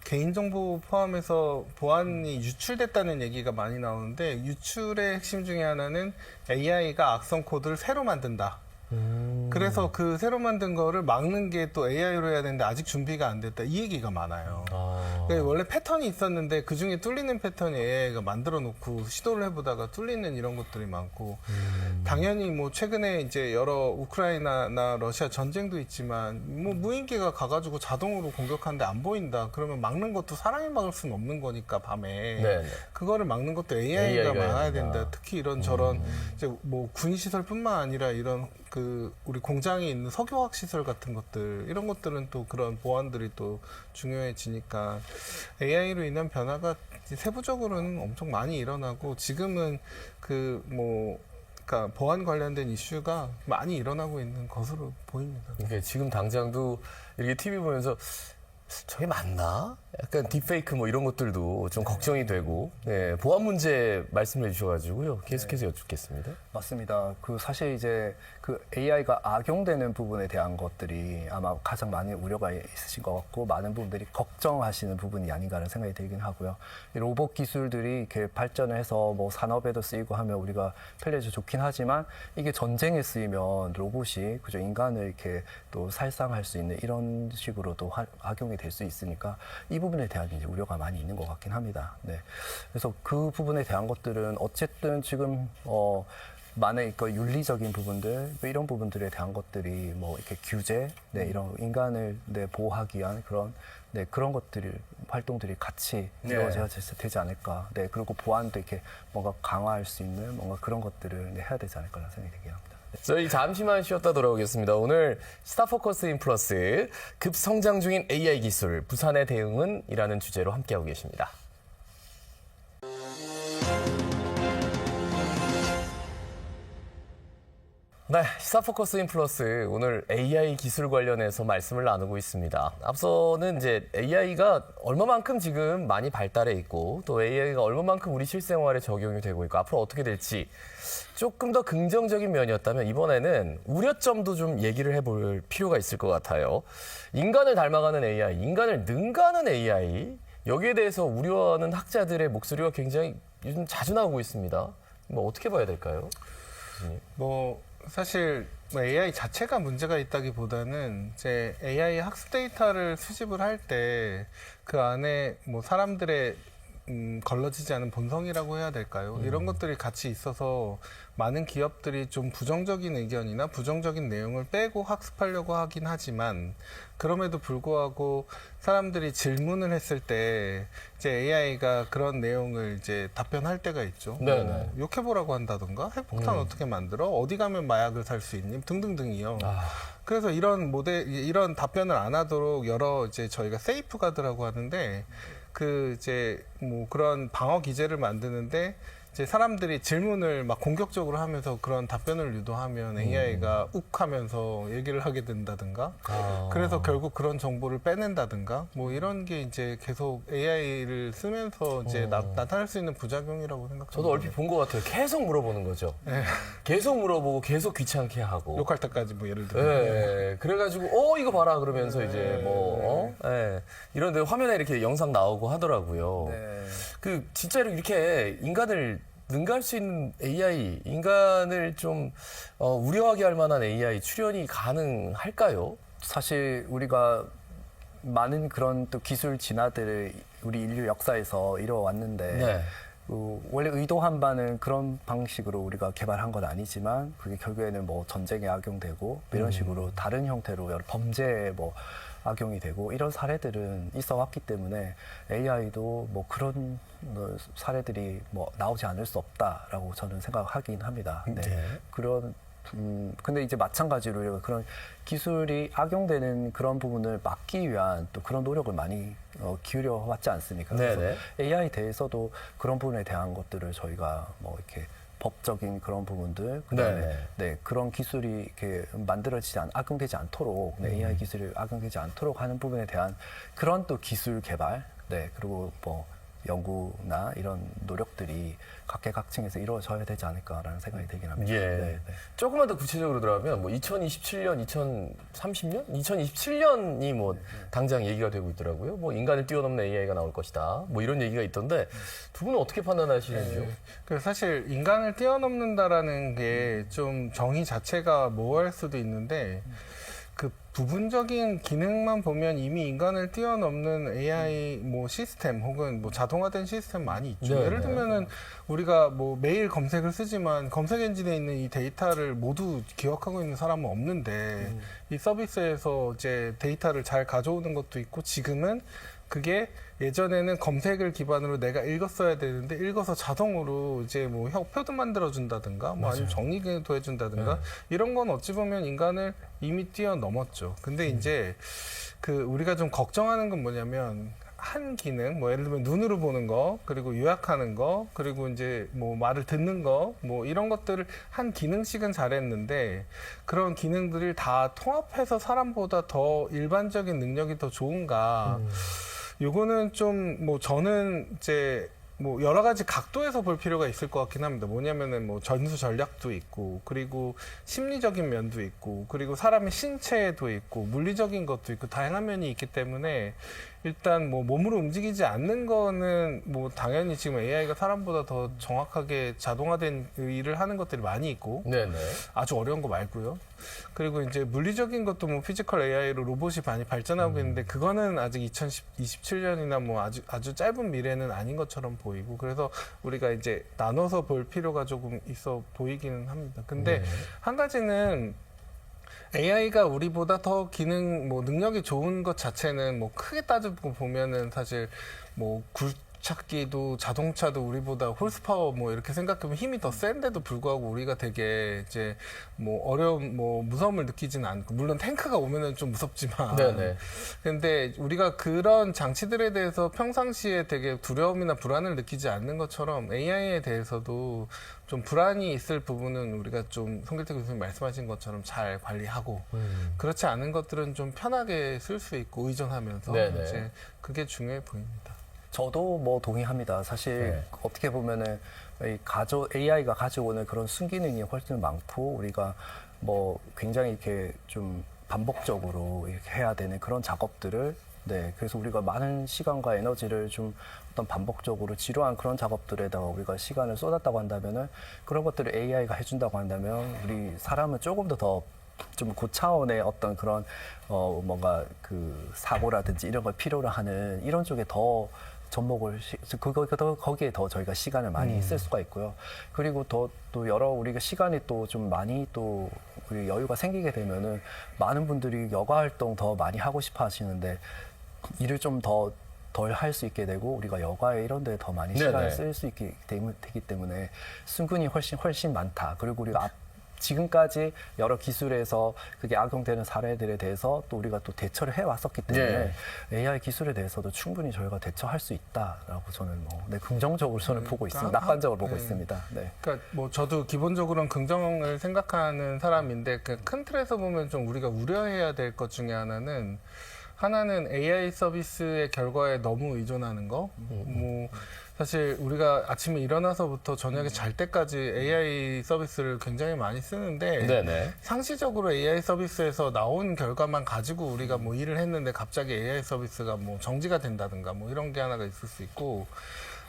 개인정보 포함해서 보안이 유출됐다는 얘기가 많이 나오는데, 유출의 핵심 중에 하나는 AI가 악성 코드를 새로 만든다. 그래서 그 새로 만든 거를 막는 게 또 AI로 해야 되는데 아직 준비가 안 됐다. 이 얘기가 많아요. 그러니까 원래 패턴이 있었는데 그 중에 뚫리는 패턴이 AI가 만들어 놓고 시도를 해보다가 뚫리는 이런 것들이 많고 당연히 뭐 최근에 이제 여러 우크라이나나 러시아 전쟁도 있지만 뭐 무인기가 가가지고 자동으로 공격하는데 안 보인다. 그러면 막는 것도 사람이 막을 수는 없는 거니까 밤에 네. 그거를 막는 것도 AI가 AI가 막아야 해야 된다. 된다. 특히 이런 저런 이제 뭐 군 시설뿐만 아니라 이런 그 우리 공장에 있는 석유화학 시설 같은 것들 이런 것들은 또 그런 보안들이 또 중요해지니까 AI로 인한 변화가 이제 세부적으로는 엄청 많이 일어나고 지금은 그 뭐 그러니까 보안 관련된 이슈가 많이 일어나고 있는 것으로 보입니다. 이게 지금 당장도 이렇게 TV 보면서 저게 맞나? 약간 딥페이크 뭐 이런 것들도 좀 걱정이 되고, 네, 보안 문제 말씀해 주셔가지고요. 계속해서 여쭙겠습니다. 맞습니다. 그 사실 이제 그 AI가 악용되는 부분에 대한 것들이 아마 가장 많은 우려가 있으신 것 같고 많은 분들이 걱정하시는 부분이 아닌가라는 생각이 들긴 하고요. 이 로봇 기술들이 이렇게 발전을 해서 뭐 산업에도 쓰이고 하면 우리가 편리해서 좋긴 하지만 이게 전쟁에 쓰이면 로봇이 그저 인간을 이렇게 또 살상할 수 있는 이런 식으로도 악용이 될 수 있으니까 이 부분에 대한 이제 우려가 많이 있는 것 같긴 합니다. 네. 그래서 그 부분에 대한 것들은 어쨌든 지금 많은 그 윤리적인 부분들 이런 부분들에 대한 것들이 뭐 이렇게 규제, 네, 이런 인간을 보호하기 위한 그런 것들이 활동들이 같이 이루어져야 되지 않을까. 네, 그리고 보안도 이렇게 뭔가 강화할 수 있는 뭔가 그런 것들을 해야 되지 않을까라는 생각이 들긴 합니다. 저희 잠시만 쉬었다 돌아오겠습니다. 오늘 스타포커스 인플러스 급성장 중인 AI 기술 부산의 대응은 이라는 주제로 함께하고 계십니다. 네, 시사포커스 인플러스 오늘 AI 기술 관련해서 말씀을 나누고 있습니다. 앞서는 이제 AI가 얼마만큼 지금 많이 발달해 있고 또 AI가 얼마만큼 우리 실생활에 적용이 되고 있고 앞으로 어떻게 될지 조금 더 긍정적인 면이었다면 이번에는 우려점도 좀 얘기를 해볼 필요가 있을 것 같아요. 인간을 닮아가는 AI, 인간을 능가하는 AI 여기에 대해서 우려하는 학자들의 목소리가 굉장히 요즘 자주 나오고 있습니다. 뭐 어떻게 봐야 될까요? 교수님? 사실 AI 자체가 문제가 있다기보다는 이제 AI 학습 데이터를 수집을 할 때 그 안에 뭐 사람들의 걸러지지 않은 본성이라고 해야 될까요? 이런 것들이 같이 있어서 많은 기업들이 좀 부정적인 의견이나 부정적인 내용을 빼고 학습하려고 하긴 하지만 그럼에도 불구하고 사람들이 질문을 했을 때 이제 AI가 그런 내용을 이제 답변할 때가 있죠. 네네. 뭐 욕해보라고 한다던가 핵폭탄 어떻게 만들어? 어디 가면 마약을 살 수 있니? 등등등이요. 그래서 이런 답변을 안 하도록 여러 이제 저희가 세이프 가드라고 하는데 그 이제 뭐 그런 방어 기제를 만드는데 이제 사람들이 질문을 막 공격적으로 하면서 그런 답변을 유도하면 AI가 욱 하면서 얘기를 하게 된다든가 그래서 결국 그런 정보를 빼낸다든가 뭐 이런 게 이제 계속 AI를 쓰면서 이제 나타날 수 있는 부작용이라고 생각합니다. 저도 얼핏 본 것 같아요. 계속 물어보는 거죠. 네. 계속 물어보고 계속 귀찮게 하고. 욕할 때까지 뭐 예를 들면 네. 그래가지고 이거 봐라 그러면서 이제 뭐 이런데 화면에 이렇게 영상 나오고 하더라고요. 네. 그 진짜로 이렇게 인간을 능가할 수 있는 AI, 인간을 좀 우려하게 할 만한 AI 출현이 가능할까요? 사실 우리가 많은 그런 또 기술 진화들을 우리 인류 역사에서 이뤄왔는데 네. 원래 의도한 바는 그런 방식으로 우리가 개발한 건 아니지만 그게 결국에는 뭐 전쟁에 악용되고 이런 식으로 다른 형태로 여러 범죄에 뭐 악용이 되고 이런 사례들은 있어 왔기 때문에 AI도 뭐 그런 사례들이 뭐 나오지 않을 수 없다라고 저는 생각하긴 합니다. 네. 근데 이제 마찬가지로 그런 기술이 악용되는 그런 부분을 막기 위한 또 그런 노력을 많이 기울여 왔지 않습니까? 그래서 AI 대해서도 그런 부분에 대한 것들을 저희가 뭐 이렇게 법적인 그런 부분들, 그다음에 그런 기술이 이렇게 악용되지 않도록 AI 기술이 악용되지 않도록 하는 부분에 대한 그런 또 기술 개발, 그리고 뭐 연구나 이런 노력 것들이 각계각층에서 이루어져야 되지 않을까라는 생각이 들긴 합니다. 예. 네, 네. 조금만 더 구체적으로 들어가면 뭐 2027년, 2030년, 2027년이 뭐 당장 얘기가 되고 있더라고요. 뭐 인간을 뛰어넘는 AI가 나올 것이다. 뭐 이런 얘기가 있던데 두 분은 어떻게 판단하시는지요? 그 사실 인간을 뛰어넘는다라는 게 좀 정의 자체가 모호할 수도 있는데 그 부분적인 기능만 보면 이미 인간을 뛰어넘는 AI 뭐 시스템 혹은 뭐 자동화된 시스템 많이 있죠. 네, 예를 네. 들면은 우리가 뭐 매일 검색을 쓰지만 검색 엔진에 있는 이 데이터를 모두 기억하고 있는 사람은 없는데 이 서비스에서 이제 데이터를 잘 가져오는 것도 있고 지금은 그게 예전에는 검색을 기반으로 내가 읽었어야 되는데 읽어서 자동으로 이제 뭐 표도 만들어준다든가 뭐 아니면 정리도 해준다든가 네. 이런 건 어찌 보면 인간을 이미 뛰어넘었죠. 근데 이제 그 우리가 좀 걱정하는 건 뭐냐면 한 기능, 뭐 예를 들면 눈으로 보는 거, 그리고 요약하는 거, 그리고 이제 뭐 말을 듣는 거, 뭐 이런 것들을 한 기능씩은 잘했는데 그런 기능들을 다 통합해서 사람보다 더 일반적인 능력이 더 좋은가? 요거는 좀 뭐 저는 이제 뭐 여러 가지 각도에서 볼 필요가 있을 것 같긴 합니다. 뭐냐면은 뭐 전수 전략도 있고, 그리고 심리적인 면도 있고, 그리고 사람의 신체도 있고, 물리적인 것도 있고, 다양한 면이 있기 때문에 일단 뭐 몸으로 움직이지 않는 거는 뭐 당연히 지금 AI가 사람보다 더 정확하게 자동화된 일을 하는 것들이 많이 있고, 네네. 아주 어려운 거 말고요. 그리고 이제 물리적인 것도 뭐 피지컬 AI로 로봇이 많이 발전하고 있는데 그거는 아직 2027년이나 뭐 아주 짧은 미래는 아닌 것처럼 보이고 그래서 우리가 이제 나눠서 볼 필요가 조금 있어 보이기는 합니다. 근데 한 가지는 AI가 우리보다 더 기능, 뭐 능력이 좋은 것 자체는 뭐 크게 따지고 보면은 사실 뭐 굴착기도 자동차도 우리보다 홀스파워 뭐 이렇게 생각하면 힘이 더 센데도 불구하고 우리가 되게 이제 뭐 어려움, 뭐 무서움을 느끼진 않고 물론 탱크가 오면은 좀 무섭지만 네네. 근데 우리가 그런 장치들에 대해서 평상시에 되게 두려움이나 불안을 느끼지 않는 것처럼 AI에 대해서도 좀 불안이 있을 부분은 우리가 좀 송길태 교수님 말씀하신 것처럼 잘 관리하고 그렇지 않은 것들은 좀 편하게 쓸 수 있고 의존하면서 네네. 이제 그게 중요해 보입니다. 저도 뭐 동의합니다. 사실 네. 어떻게 보면은 AI가 가지고 오는 그런 순기능이 훨씬 많고 우리가 뭐 굉장히 이렇게 좀 반복적으로 이렇게 해야 되는 그런 작업들을 그래서 우리가 많은 시간과 에너지를 좀 어떤 반복적으로 지루한 그런 작업들에다가 우리가 시간을 쏟았다고 한다면은 그런 것들을 AI가 해준다고 한다면 우리 사람은 조금 더 좀 고차원의 어떤 그런 뭔가 그 사고라든지 이런 걸 필요로 하는 이런 쪽에 더 접목을 거기에 더 저희가 시간을 많이 쓸 수가 있고요. 그리고 또 여러 우리가 시간이 또 좀 많이 또 우리 여유가 생기게 되면은 많은 분들이 여가 활동 더 많이 하고 싶어 하시는데 일을 좀 더 덜 할 수 있게 되고 우리가 여가에 이런 데 더 많이 네네. 시간을 쓸 수 있게 되기 때문에 순근이 훨씬 많다. 그리고 우리가 지금까지 여러 기술에서 그게 악용되는 사례들에 대해서 또 우리가 또 대처를 해왔었기 때문에 AI 기술에 대해서도 충분히 저희가 대처할 수 있다라고 저는 긍정적으로 저는 보고 있습니다. 낙관적으로 보고 있습니다. 네. 그러니까 뭐 저도 기본적으로는 긍정을 생각하는 사람인데 그 큰 틀에서 보면 좀 우리가 우려해야 될 것 중에 하나는 AI 서비스의 결과에 너무 의존하는 거. 뭐 사실 우리가 아침에 일어나서부터 저녁에 잘 때까지 AI 서비스를 굉장히 많이 쓰는데 네네. 상시적으로 AI 서비스에서 나온 결과만 가지고 우리가 뭐 일을 했는데 갑자기 AI 서비스가 뭐 정지가 된다든가 뭐 이런 게 하나가 있을 수 있고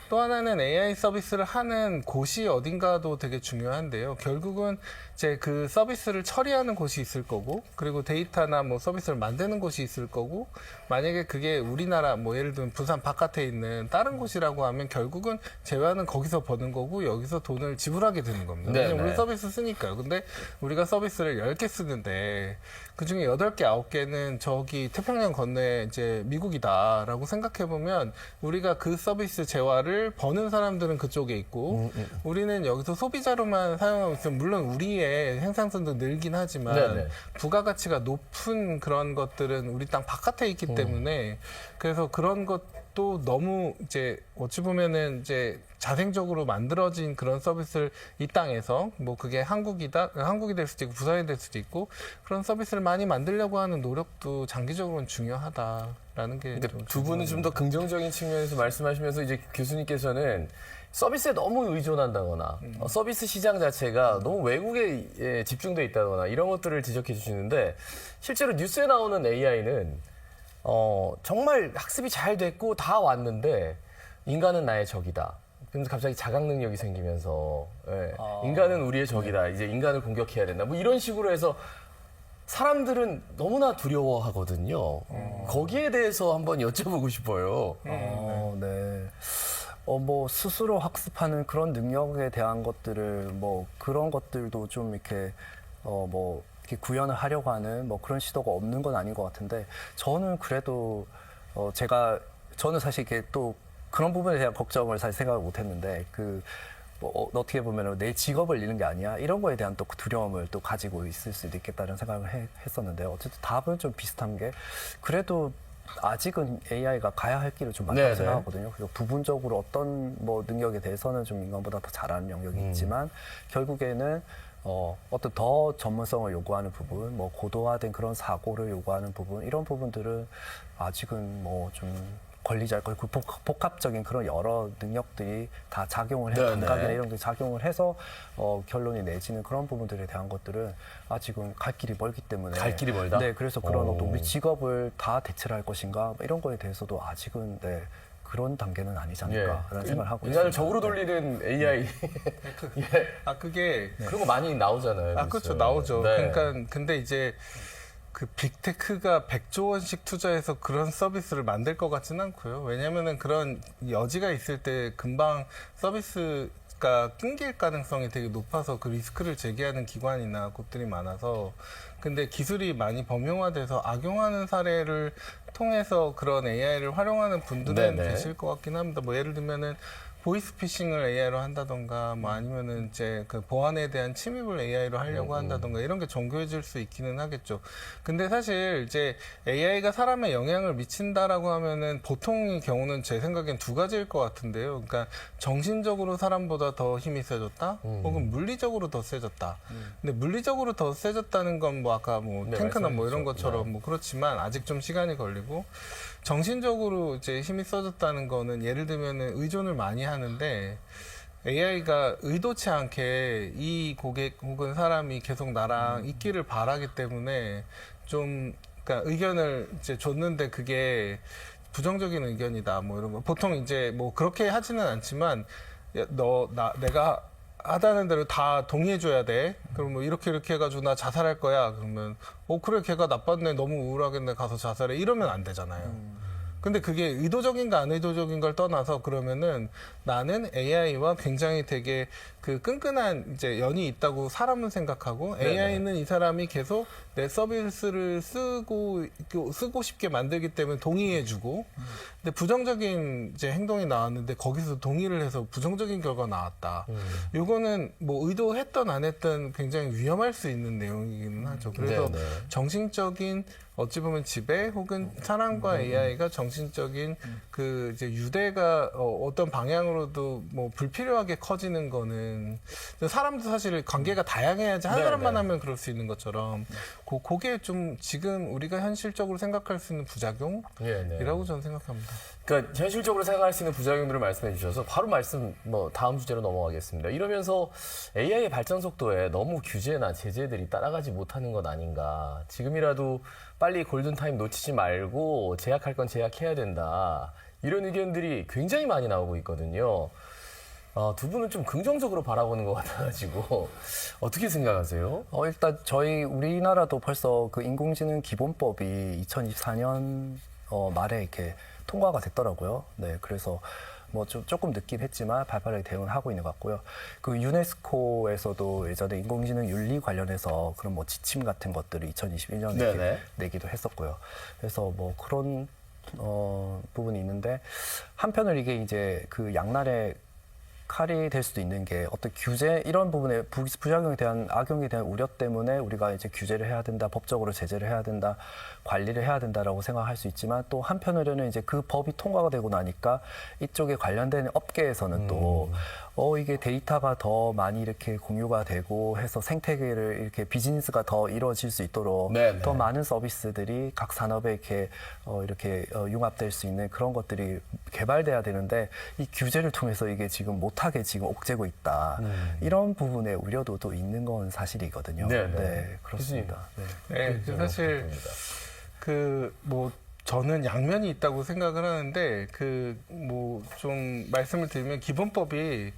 또 하나는 AI 서비스를 하는 곳이 어딘가도 되게 중요한데요. 결국은 이제 그 서비스를 처리하는 곳이 있을 거고, 그리고 데이터나 뭐 서비스를 만드는 곳이 있을 거고, 만약에 그게 우리나라 뭐 예를 들면 부산 바깥에 있는 다른 곳이라고 하면 결국은 재화는 거기서 버는 거고 여기서 돈을 지불하게 되는 겁니다. 왜냐면 네네. 우리 서비스 쓰니까요. 근데 우리가 서비스를 10개 쓰는데 그중에 8개, 9개는 저기 태평양 건너에 이제 미국이다라고 생각해 보면 우리가 그 서비스 재화를 버는 사람들은 그쪽에 있고 우리는 여기서 소비자로만 사용하고 있으면 물론 우리의 생산성도 늘긴 하지만 네네. 부가가치가 높은 그런 것들은 우리 땅 바깥에 있기 때문에 그래서 그런 것도 너무 이제 어찌 보면은 이제 자생적으로 만들어진 그런 서비스를 이 땅에서 뭐 그게 한국이 될 수도 있고 부산이 될 수도 있고 그런 서비스를 많이 만들려고 하는 노력도 장기적으로는 중요하다라는 게 근데 두 분은 좀 더 긍정적인 측면에서 말씀하시면서 이제 교수님께서는 서비스에 너무 의존한다거나 서비스 시장 자체가 너무 외국에 집중돼 있다거나 이런 것들을 지적해 주시는데 실제로 뉴스에 나오는 AI는 정말 학습이 잘 됐고 다 왔는데 인간은 나의 적이다. 그래서 갑자기 자각 능력이 생기면서 인간은 우리의 적이다. 이제 인간을 공격해야 된다. 뭐 이런 식으로 해서 사람들은 너무나 두려워하거든요. 거기에 대해서 한번 여쭤보고 싶어요. 네. 뭐 스스로 학습하는 그런 능력에 대한 것들을 뭐 그런 것들도 좀 이렇게 뭐 이렇게 구현을 하려고 하는 뭐 그런 시도가 없는 건 아닌 것 같은데 저는 그래도 저는 사실 이렇게 또 그런 부분에 대한 걱정을 사실 생각을 못 했는데 뭐 어떻게 보면 내 직업을 잃는 게 아니야 이런 거에 대한 또 두려움을 또 가지고 있을 수도 있겠다는 생각을 했었는데요. 어쨌든 답은 좀 비슷한 게 그래도 아직은 AI가 가야 할 길을 좀 많다고 네네. 생각하거든요. 그리고 부분적으로 어떤 뭐 능력에 대해서는 좀 인간보다 더 잘하는 영역이 있지만 결국에는 어떤 더 전문성을 요구하는 부분, 뭐 고도화된 그런 사고를 요구하는 부분 이런 부분들은 아직은 뭐 좀 권리자의 복합적인 그런 여러 능력들이 다 작용을 해서 네네. 감각이나 이런 게 작용을 해서 결론이 내지는 그런 부분들에 대한 것들은 아직은 갈 길이 멀기 때문에 갈 길이 멀다? 네, 그래서 그런 어떤 우리 직업을 다 대체를 할 것인가 뭐 이런 거에 대해서도 아직은 네, 그런 단계는 아니지 않을까라는 생각을 하고 인간을 있습니다. 적으로 돌리는 AI 예. 그게 그런 거 많이 나오잖아요. 그렇죠. 뉴스에. 나오죠. 네. 그러니까 근데 이제 그 빅테크가 100조 원씩 투자해서 그런 서비스를 만들 것 같지는 않고요. 왜냐면은 그런 여지가 있을 때 금방 서비스가 끊길 가능성이 되게 높아서 그 리스크를 제기하는 기관이나 곳들이 많아서 근데 기술이 많이 범용화돼서 악용하는 사례를 통해서 그런 AI를 활용하는 분들은 네네. 계실 것 같긴 합니다. 뭐 예를 들면은 보이스피싱을 AI로 한다던가 뭐 아니면은 이제 그 보안에 대한 침입을 AI로 하려고 한다던가 이런 게 정교해질 수 있기는 하겠죠. 근데 사실 이제 AI가 사람에 영향을 미친다라고 하면은 보통의 경우는 제 생각엔 두 가지일 것 같은데요. 그러니까 정신적으로 사람보다 더 힘이 세졌다, 혹은 물리적으로 더 세졌다. 근데 물리적으로 더 세졌다는 건 뭐 아까 뭐 네, 탱크나 뭐 이런 말씀하셨죠. 것처럼 뭐 그렇지만 아직 좀 시간이 걸리고 정신적으로 이제 힘이 써졌다는 거는 예를 들면은 의존을 많이 하는데 AI가 의도치 않게 이 고객 혹은 사람이 계속 나랑 있기를 바라기 때문에 좀 그러니까 의견을 이제 줬는데 그게 부정적인 의견이다 뭐 이런 거 보통 이제 뭐 그렇게 하지는 않지만 야, 내가 하다는 대로 다 동의해줘야 돼. 그럼 뭐 이렇게 해가지고 나 자살할 거야. 그러면 그래 걔가 나빴네 너무 우울하겠네 가서 자살해 이러면 안 되잖아요. 근데 그게 의도적인가 안 의도적인 걸 떠나서 그러면은 나는 AI와 굉장히 되게 그 끈끈한 이제 연이 있다고 사람은 생각하고 AI는 이 사람이 계속 내 서비스를 쓰고 싶게 만들기 때문에 동의해주고 근데 부정적인 이제 행동이 나왔는데 거기서 동의를 해서 부정적인 결과가 나왔다. 요거는 뭐 의도했던 안 했던 굉장히 위험할 수 있는 내용이기는 하죠. 그래서 네네. 정신적인 어찌 보면 지배 혹은 사람과 AI가 정신적인 그 이제 유대가 어떤 방향으로도 뭐 불필요하게 커지는 거는 사람도 사실 관계가 다양해야지 한 네, 사람만 네. 하면 그럴 수 있는 것처럼 그게 좀 지금 우리가 현실적으로 생각할 수 있는 부작용이라고 저는 생각합니다. 그러니까 현실적으로 생각할 수 있는 부작용들을 말씀해 주셔서 바로 다음 주제로 넘어가겠습니다. 이러면서 AI의 발전 속도에 너무 규제나 제재들이 따라가지 못하는 것 아닌가. 지금이라도 빨리 골든타임 놓치지 말고 제약할 건 제약해야 된다. 이런 의견들이 굉장히 많이 나오고 있거든요. 두 분은 좀 긍정적으로 바라보는 것 같아가지고 어떻게 생각하세요? 일단 우리나라도 벌써 그 인공지능 기본법이 2024년 말에 이렇게 통과가 됐더라고요. 네, 그래서 뭐 조금 늦긴 했지만 발빠르게 대응을 하고 있는 것 같고요. 그 유네스코에서도 예전에 인공지능 윤리 관련해서 그런 뭐 지침 같은 것들을 2021년에 네네. 내기도 했었고요. 그래서 뭐 그런 부분이 있는데 한편으로 이게 이제 그 양날의 칼이 될 수도 있는 게 어떤 규제 이런 부분에 부작용에 대한 악용에 대한 우려 때문에 우리가 이제 규제를 해야 된다, 법적으로 제재를 해야 된다, 관리를 해야 된다라고 생각할 수 있지만 또 한편으로는 이제 그 법이 통과가 되고 나니까 이쪽에 관련된 업계에서는 또 이게 데이터가 더 많이 이렇게 공유가 되고 해서 생태계를 이렇게 비즈니스가 더 이루어질 수 있도록 네네. 더 많은 서비스들이 각 산업에 이렇게 융합될 수 있는 그런 것들이 개발돼야 되는데 이 규제를 통해서 이게 지금 못 못하게 지금 옥죄고 있다. 이런 부분에 우려도 또 있는 건 사실이거든요. 네. 그렇습니다. 네. 네, 그 사실 저는 양면이 있다고 생각을 하는데 좀 말씀을 드리면 기본법이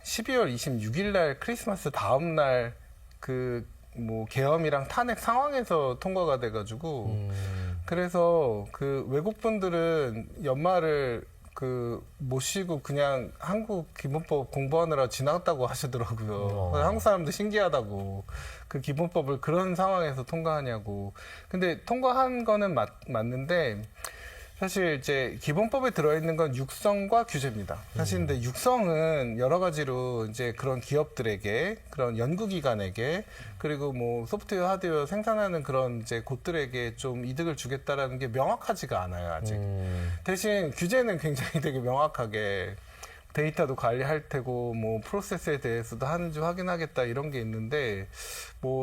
12월 26일 날 크리스마스 다음 날 계엄이랑 탄핵 상황에서 통과가 돼가지고 그래서 외국 분들은 연말을 못 쉬고 그냥 한국 기본법 공부하느라 지나갔다고 하시더라고요. 한국 사람들 신기하다고. 그 기본법을 그런 상황에서 통과하냐고. 근데 통과한 거는 맞는데 사실 이제 기본법에 들어있는 건 육성과 규제입니다. 사실 근데 육성은 여러 가지로 이제 그런 기업들에게, 그런 연구기관에게, 그리고 소프트웨어, 하드웨어 생산하는 그런 이제 곳들에게 좀 이득을 주겠다라는 게 명확하지가 않아요, 아직. 대신 규제는 굉장히 되게 명확하게 데이터도 관리할 테고, 프로세스에 대해서도 하는지 확인하겠다 이런 게 있는데,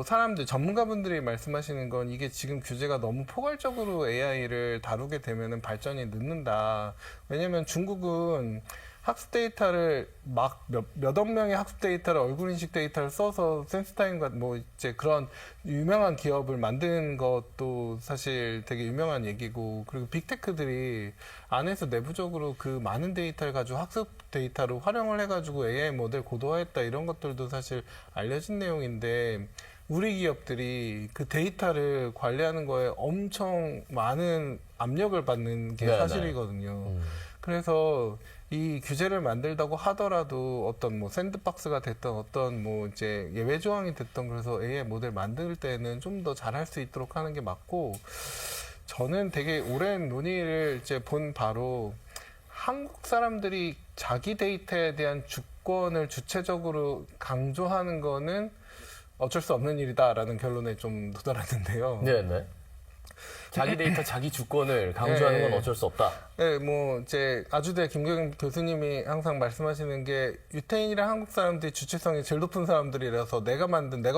사람들, 전문가분들이 말씀하시는 건 이게 지금 규제가 너무 포괄적으로 AI를 다루게 되면은 발전이 늦는다. 왜냐면 중국은 학습 데이터를 몇억 명의 학습 데이터를 얼굴 인식 데이터를 써서 센스타임과 이제 그런 유명한 기업을 만든 것도 사실 되게 유명한 얘기고, 그리고 빅테크들이 안에서 내부적으로 그 많은 데이터를 가지고 학습 데이터로 활용을 해가지고 AI 모델 고도화했다 이런 것들도 사실 알려진 내용인데, 우리 기업들이 그 데이터를 관리하는 거에 엄청 많은 압력을 받는 게 사실이거든요. 그래서 이 규제를 만들다고 하더라도 어떤 샌드박스가 됐던 어떤 이제 예외 조항이 됐던, 그래서 AI 모델 만들 때는 좀 더 잘할 수 있도록 하는 게 맞고, 저는 되게 오랜 논의를 이제 본 바로 한국 사람들이 자기 데이터에 대한 주권을 주체적으로 강조하는 거는 어쩔 수 없는 일이다라는 결론에 좀 도달했는데요. 네네. 자기 데이터, 자기 주권을 강조하는 건 어쩔 수 없다. 네, 이제 아주대 김경임 교수님이 항상 말씀하시는 게, 유태인이랑 한국 사람들이 주체성이 제일 높은 사람들이라서 내가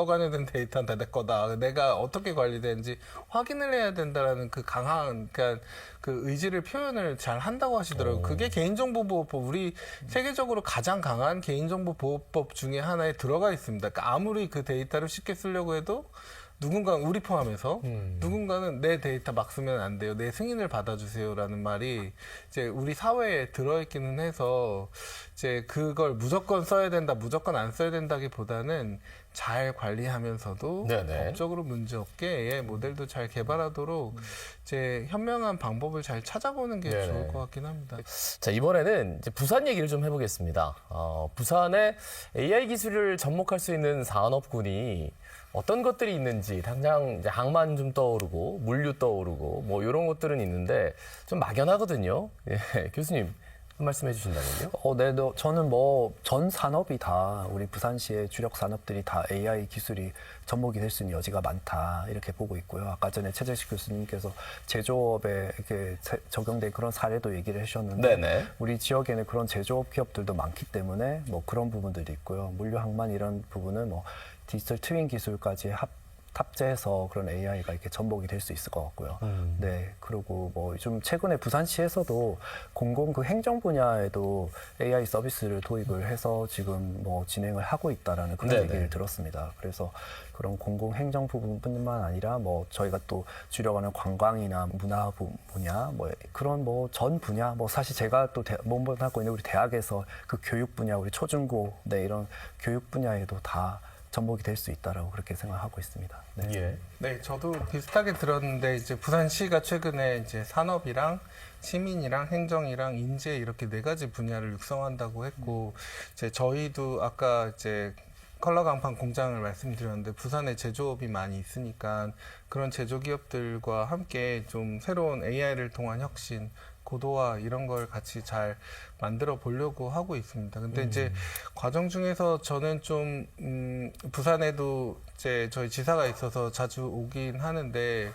관여된 데이터는 다 내 거다. 내가 어떻게 관리되는지 확인을 해야 된다라는 그 강한, 그러니까 그 의지를 표현을 잘 한다고 하시더라고요. 그게 개인정보보호법, 우리 세계적으로 가장 강한 개인정보보호법 중에 하나에 들어가 있습니다. 그러니까 아무리 그 데이터를 쉽게 쓰려고 해도 누군가는, 우리 포함해서 누군가는 내 데이터 막 쓰면 안 돼요. 내 승인을 받아주세요라는 말이 이제 우리 사회에 들어있기는 해서, 이제 그걸 무조건 써야 된다, 무조건 안 써야 된다기보다는 잘 관리하면서도 네네. 법적으로 문제없게 AI 모델도 잘 개발하도록 이제 현명한 방법을 잘 찾아보는 게 네네. 좋을 것 같긴 합니다. 자, 이번에는 이제 부산 얘기를 좀 해보겠습니다. 부산에 AI 기술을 접목할 수 있는 산업군이 어떤 것들이 있는지, 당장 이제 항만 좀 떠오르고 물류 떠오르고 이런 것들은 있는데 좀 막연하거든요. 예, 교수님 한 말씀 해주신다면요? 네, 저는 전 산업이 다, 우리 부산시의 주력 산업들이 다 AI 기술이 접목이 될 수 있는 여지가 많다, 이렇게 보고 있고요. 아까 전에 최재식 교수님께서 제조업에 이렇게 적용된 그런 사례도 얘기를 해주셨는데, 네네. 우리 지역에는 그런 제조업 기업들도 많기 때문에 그런 부분들이 있고요. 물류 항만 이런 부분은 디지털 트윈 기술까지 탑재해서 그런 AI가 이렇게 접목이 될 수 있을 것 같고요. 네. 그리고 좀 최근에 부산시에서도 공공 행정 분야에도 AI 서비스를 도입을 해서 지금 진행을 하고 있다라는 그런 네네. 얘기를 들었습니다. 그래서 그런 공공 행정 부분뿐만 아니라 저희가 또 주력하는 관광이나 문화 분야 그런 전 분야 사실 제가 또 몸담고 있는 우리 대학에서 그 교육 분야, 우리 초중고 이런 교육 분야에도 다 접목이 될 수 있다라고 그렇게 생각하고 있습니다. 네. 예. 네, 저도 비슷하게 들었는데, 이제 부산시가 최근에 이제 산업이랑 시민이랑 행정이랑 인재 이렇게 4가지 분야를 육성한다고 했고, 이제 저희도 아까 이제 컬러 강판 공장을 말씀드렸는데, 부산에 제조업이 많이 있으니까 그런 제조기업들과 함께 좀 새로운 AI를 통한 혁신, 고도화 이런 걸 같이 잘 만들어 보려고 하고 있습니다. 근데 이제 과정 중에서 저는 좀 부산에도 이제 저희 지사가 있어서 자주 오긴 하는데,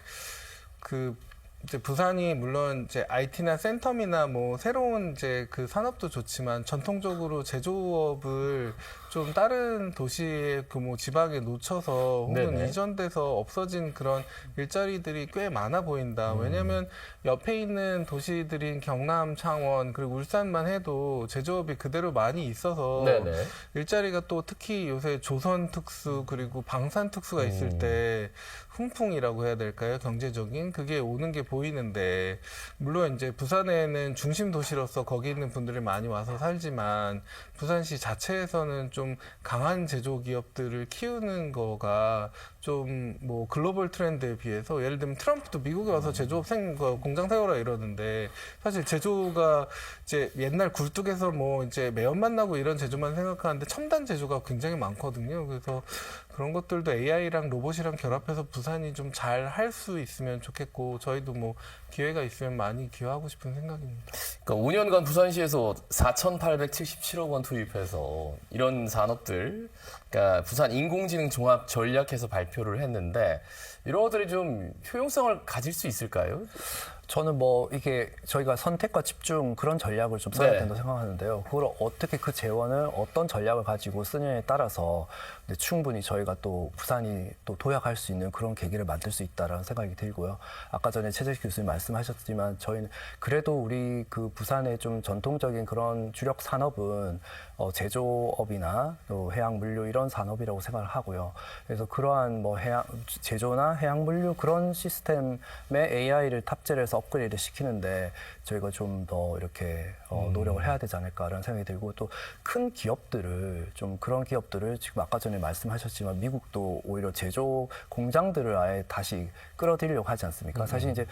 이제 부산이 물론 이제 IT나 센텀이나 새로운 이제 그 산업도 좋지만, 전통적으로 제조업을 좀 다른 도시의 그 뭐 지방에 놓쳐서 혹은 네네. 이전돼서 없어진 그런 일자리들이 꽤 많아 보인다. 왜냐하면 옆에 있는 도시들인 경남, 창원 그리고 울산만 해도 제조업이 그대로 많이 있어서 네네. 일자리가 또 특히 요새 조선 특수 그리고 방산 특수가 있을 때 훈풍이라고 해야 될까요? 경제적인 그게 오는 게 보이는데 물론 이제 부산에는 중심 도시로서 거기 있는 분들이 많이 와서 살지만 부산시 자체에서는 좀 강한 제조 기업들을 키우는 거가 좀 뭐 글로벌 트렌드에 비해서 예를 들면 트럼프도 미국에 와서 제조업 공장 세워라 이러는데 사실 제조가 이제 옛날 굴뚝에서 뭐 이제 매연만 나고 이런 제조만 생각하는데 첨단 제조가 굉장히 많거든요. 그래서 그런 것들도 AI랑 로봇이랑 결합해서 부산이 좀 잘 할 수 있으면 좋겠고 저희도 뭐 기회가 있으면 많이 기여하고 싶은 생각입니다. 그러니까 5년간 부산시에서 4,877억 원 투입해서 이런 산업들, 그러니까 부산 인공지능 종합 전략해서 발표를 했는데 이런 것들이 좀 효용성을 가질 수 있을까요? 저는 뭐 이게 저희가 선택과 집중 그런 전략을 좀 써야 네. 된다고 생각하는데요. 그걸 어떻게 그 재원을 어떤 전략을 가지고 쓰느냐에 따라서 충분히 저희가 또 부산이 또 도약할 수 있는 그런 계기를 만들 수 있다라는 생각이 들고요. 아까 전에 최재식 교수님 말씀하셨지만 저희는 그래도 우리 그 부산의 좀 전통적인 그런 주력 산업은 제조업이나 또 해양 물류 이런 산업이라고 생각을 하고요. 그래서 그러한 뭐 제조나 해양 물류 그런 시스템에 AI를 탑재를 해서 업그레이드 시키는데 저희가 좀 더 이렇게 노력을 해야 되지 않을까라는 생각이 들고 또 큰 기업들을 좀 그런 기업들을 지금 아까 전에 말씀하셨지만 미국도 오히려 제조 공장들을 아예 다시 끌어들이려고 하지 않습니까? 사실 이제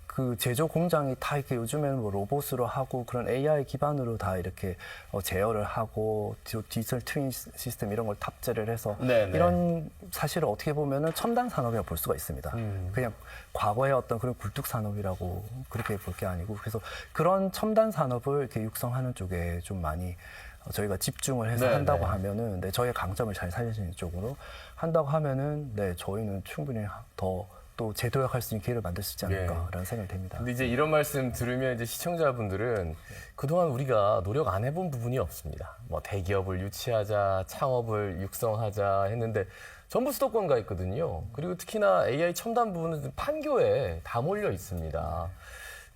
그 제조 공장이 다 이렇게 요즘에는 뭐 로봇으로 하고 그런 AI 기반으로 다 이렇게 제어를 하고 디지털 트윈 시스템 이런 걸 탑재를 해서 네네. 이런 사실을 어떻게 보면은 첨단 산업이라고 볼 수가 있습니다. 그냥 과거의 어떤 그런 굴뚝 산업이라고 그렇게 볼 게 아니고 그래서 그런 첨단 산업을 이렇게 육성하는 쪽에 좀 많이 저희가 집중을 해서 네네. 한다고 하면은 저희의 강점을 잘 살리는 쪽으로 한다고 하면은 저희는 충분히 더 또 재도약할 수 있는 기회를 만들 수 있지 않을까라는 생각이 듭니다. 근데 이제 이런 말씀 들으면 이제 시청자분들은 그동안 우리가 노력 안 해본 부분이 없습니다. 뭐 대기업을 유치하자, 창업을 육성하자 했는데 전부 수도권 가 있거든요. 그리고 특히나 AI 첨단 부분은 판교에 다 몰려 있습니다.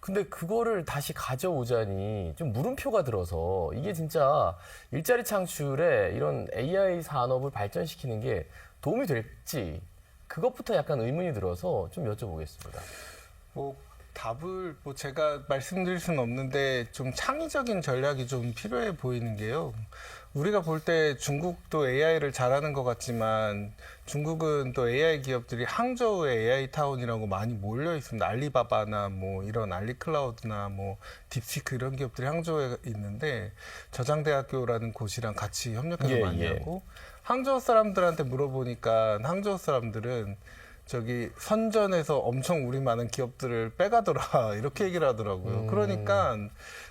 근데 그거를 다시 가져오자니 좀 물음표가 들어서 이게 진짜 일자리 창출에 이런 AI 산업을 발전시키는 게 도움이 될지 그것부터 약간 의문이 들어서 좀 여쭤보겠습니다. 뭐 답을 뭐 제가 말씀드릴 수는 없는데 좀 창의적인 전략이 좀 필요해 보이는 게요. 우리가 볼 때 중국도 AI를 잘하는 것 같지만 중국은 또 AI 기업들이 항저우의 AI 타운이라고 많이 몰려 있습니다. 알리바바나 뭐 이런 알리클라우드나 뭐 딥시크 이런 기업들이 항저우에 있는데 저장대학교라는 곳이랑 같이 협력해서 예, 많이 예. 하고 항저우 사람들한테 물어보니까 항저우 사람들은 저기 선전에서 엄청 우리 많은 기업들을 빼가더라 이렇게 얘기를 하더라고요. 그러니까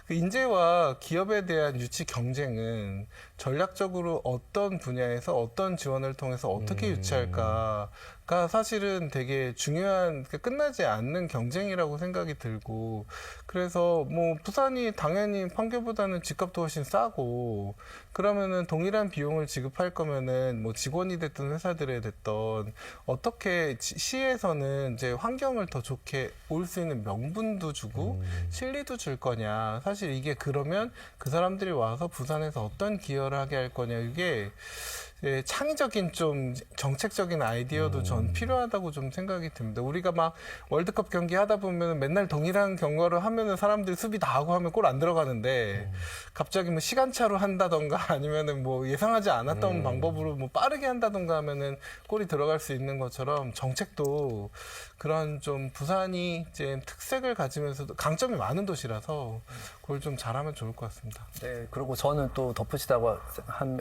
그 인재와 기업에 대한 유치 경쟁은 전략적으로 어떤 분야에서 어떤 지원을 통해서 어떻게 유치할까가 사실은 되게 중요한 끝나지 않는 경쟁이라고 생각이 들고 그래서 뭐 부산이 당연히 판교보다는 집값도 훨씬 싸고 그러면은 동일한 비용을 지급할 거면은 뭐 직원이 됐든 회사들에 됐던 어떻게 시에서는 이제 환경을 더 좋게 올 수 있는 명분도 주고 실리도 줄 거냐 사실 이게 그러면 그 사람들이 와서 부산에서 어떤 기여를 하게 할 거냐 이게 창의적인 좀 정책적인 아이디어도 전 필요하다고 좀 생각이 듭니다. 우리가 막 월드컵 경기 하다 보면 맨날 동일한 경과를 하면은 사람들이 수비 다 하고 하면 골 안 들어가는데 갑자기 뭐 시간차로 한다던가 아니면은 뭐 예상하지 않았던 방법으로 뭐 빠르게 한다던가 하면은 골이 들어갈 수 있는 것처럼 정책도 그런 좀 부산이 이제 특색을 가지면서도 강점이 많은 도시라서 그걸 좀 잘하면 좋을 것 같습니다. 네, 그리고 저는 또 덧붙이다고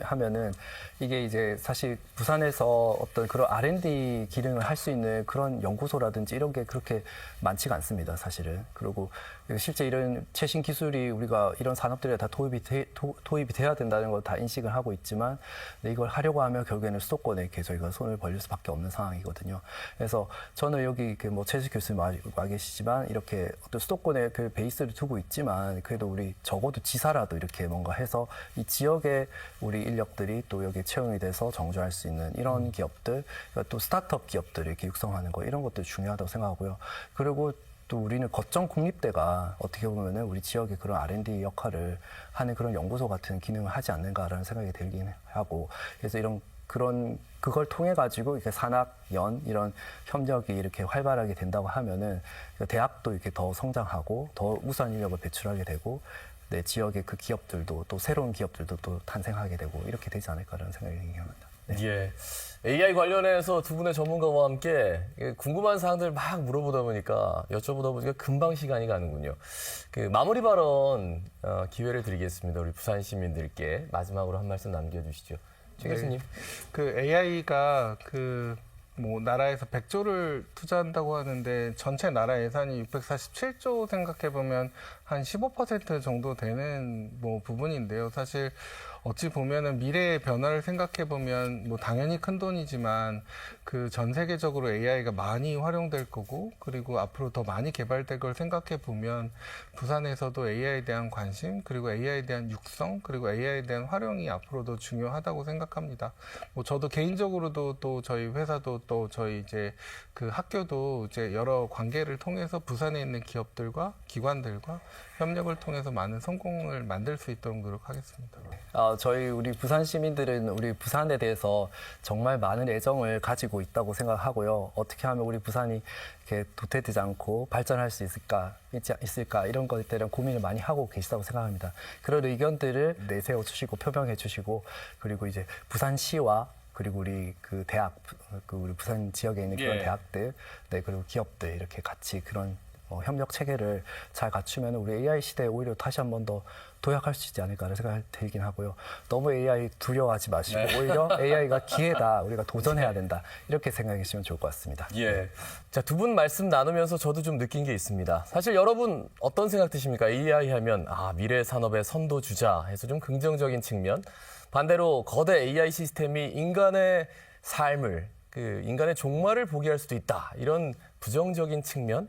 하면은 이게 이제 사실 부산에서 어떤 그런 R&D 기능을 할 수 있는 그런 연구소라든지 이런 게 그렇게 많지가 않습니다, 사실은. 그리고 실제 이런 최신 기술이 우리가 이런 산업들에 다 도입이 돼야 된다는 걸 다 인식을 하고 있지만 이걸 하려고 하면 결국에는 수도권에 이렇게 저희가 손을 벌릴 수밖에 없는 상황이거든요. 그래서 저는 여기 뭐 최수 교수님 와 계시지만 이렇게 어떤 수도권에 그 베이스를 두고 있지만 그래도 우리 적어도 지사라도 이렇게 뭔가 해서 이 지역에 우리 인력들이 또 여기 채용이 돼서 정주할 수 있는 이런 기업들, 그러니까 또 스타트업 기업들을 이렇게 육성하는 거 이런 것들 중요하다고 생각하고요. 그리고 또 우리는 거점 국립대가 어떻게 보면은 우리 지역의 그런 R&D 역할을 하는 그런 연구소 같은 기능을 하지 않는가라는 생각이 들긴 하고, 그래서 그걸 통해 가지고 이렇게 산학, 연 이런 협력이 이렇게 활발하게 된다고 하면은 대학도 이렇게 더 성장하고 더 우수한 인력을 배출하게 되고 내 지역의 그 기업들도 또 새로운 기업들도 또 탄생하게 되고 이렇게 되지 않을까라는 생각이 합니다. 네. 예. AI 관련해서 두 분의 전문가와 함께 궁금한 사항들 막 물어보다 보니까 여쭤보다 보니까 금방 시간이 가는군요. 그 마무리 발언 기회를 드리겠습니다. 우리 부산 시민들께 마지막으로 한 말씀 남겨주시죠. 최 교수님. 그 AI가 뭐 나라에서 100조를 투자한다고 하는데 전체 나라 예산이 647조 생각해 보면 한 15% 정도 되는 뭐 부분인데요. 사실 어찌 보면은 미래의 변화를 생각해 보면 뭐 당연히 큰 돈이지만 그 전 세계적으로 AI가 많이 활용될 거고 그리고 앞으로 더 많이 개발될 걸 생각해 보면 부산에서도 AI에 대한 관심 그리고 AI에 대한 육성 그리고 AI에 대한 활용이 앞으로도 중요하다고 생각합니다. 뭐 저도 개인적으로도 또 저희 회사도 또 저희 이제 그 학교도 이제 여러 관계를 통해서 부산에 있는 기업들과 기관들과 협력을 통해서 많은 성공을 만들 수 있도록 노력하겠습니다. 우리 부산 시민들은 우리 부산에 대해서 정말 많은 애정을 가지고 있다고 생각하고요. 어떻게 하면 우리 부산이 이렇게 도태되지 않고 발전할 수 있을까 이런 것에 대한 고민을 많이 하고 계시다고 생각합니다. 그런 의견들을 내세워 주시고 표명해 주시고 그리고 이제 부산시와 그리고 우리 그 대학, 우리 부산 지역에 있는 그런 대학들, 네, 그리고 기업들 이렇게 같이 그런 협력 체계를 잘 갖추면 우리 AI 시대에 오히려 다시 한 번 더 도약할 수 있지 않을까라는 생각이 들긴 하고요. 너무 AI 두려워하지 마시고 오히려 AI가 기회다. 우리가 도전해야 된다. 이렇게 생각해 주시면 좋을 것 같습니다. 예. 자, 두 분 말씀 나누면서 저도 좀 느낀 게 있습니다. 사실 여러분 어떤 생각 드십니까? AI 하면 미래 산업의 선도주자 해서 좀 긍정적인 측면. 반대로 거대 AI 시스템이 인간의 삶을, 인간의 종말을 보게 할 수도 있다. 이런 부정적인 측면.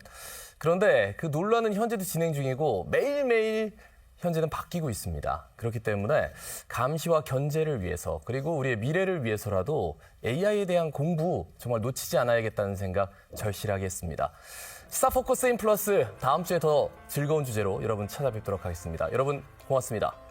그런데 그 논란은 현재도 진행 중이고 매일매일 현재는 바뀌고 있습니다. 그렇기 때문에 감시와 견제를 위해서 그리고 우리의 미래를 위해서라도 AI에 대한 공부 정말 놓치지 않아야겠다는 생각 절실하게 했습니다. 스타포커스 인플러스 다음 주에 더 즐거운 주제로 여러분 찾아뵙도록 하겠습니다. 여러분 고맙습니다.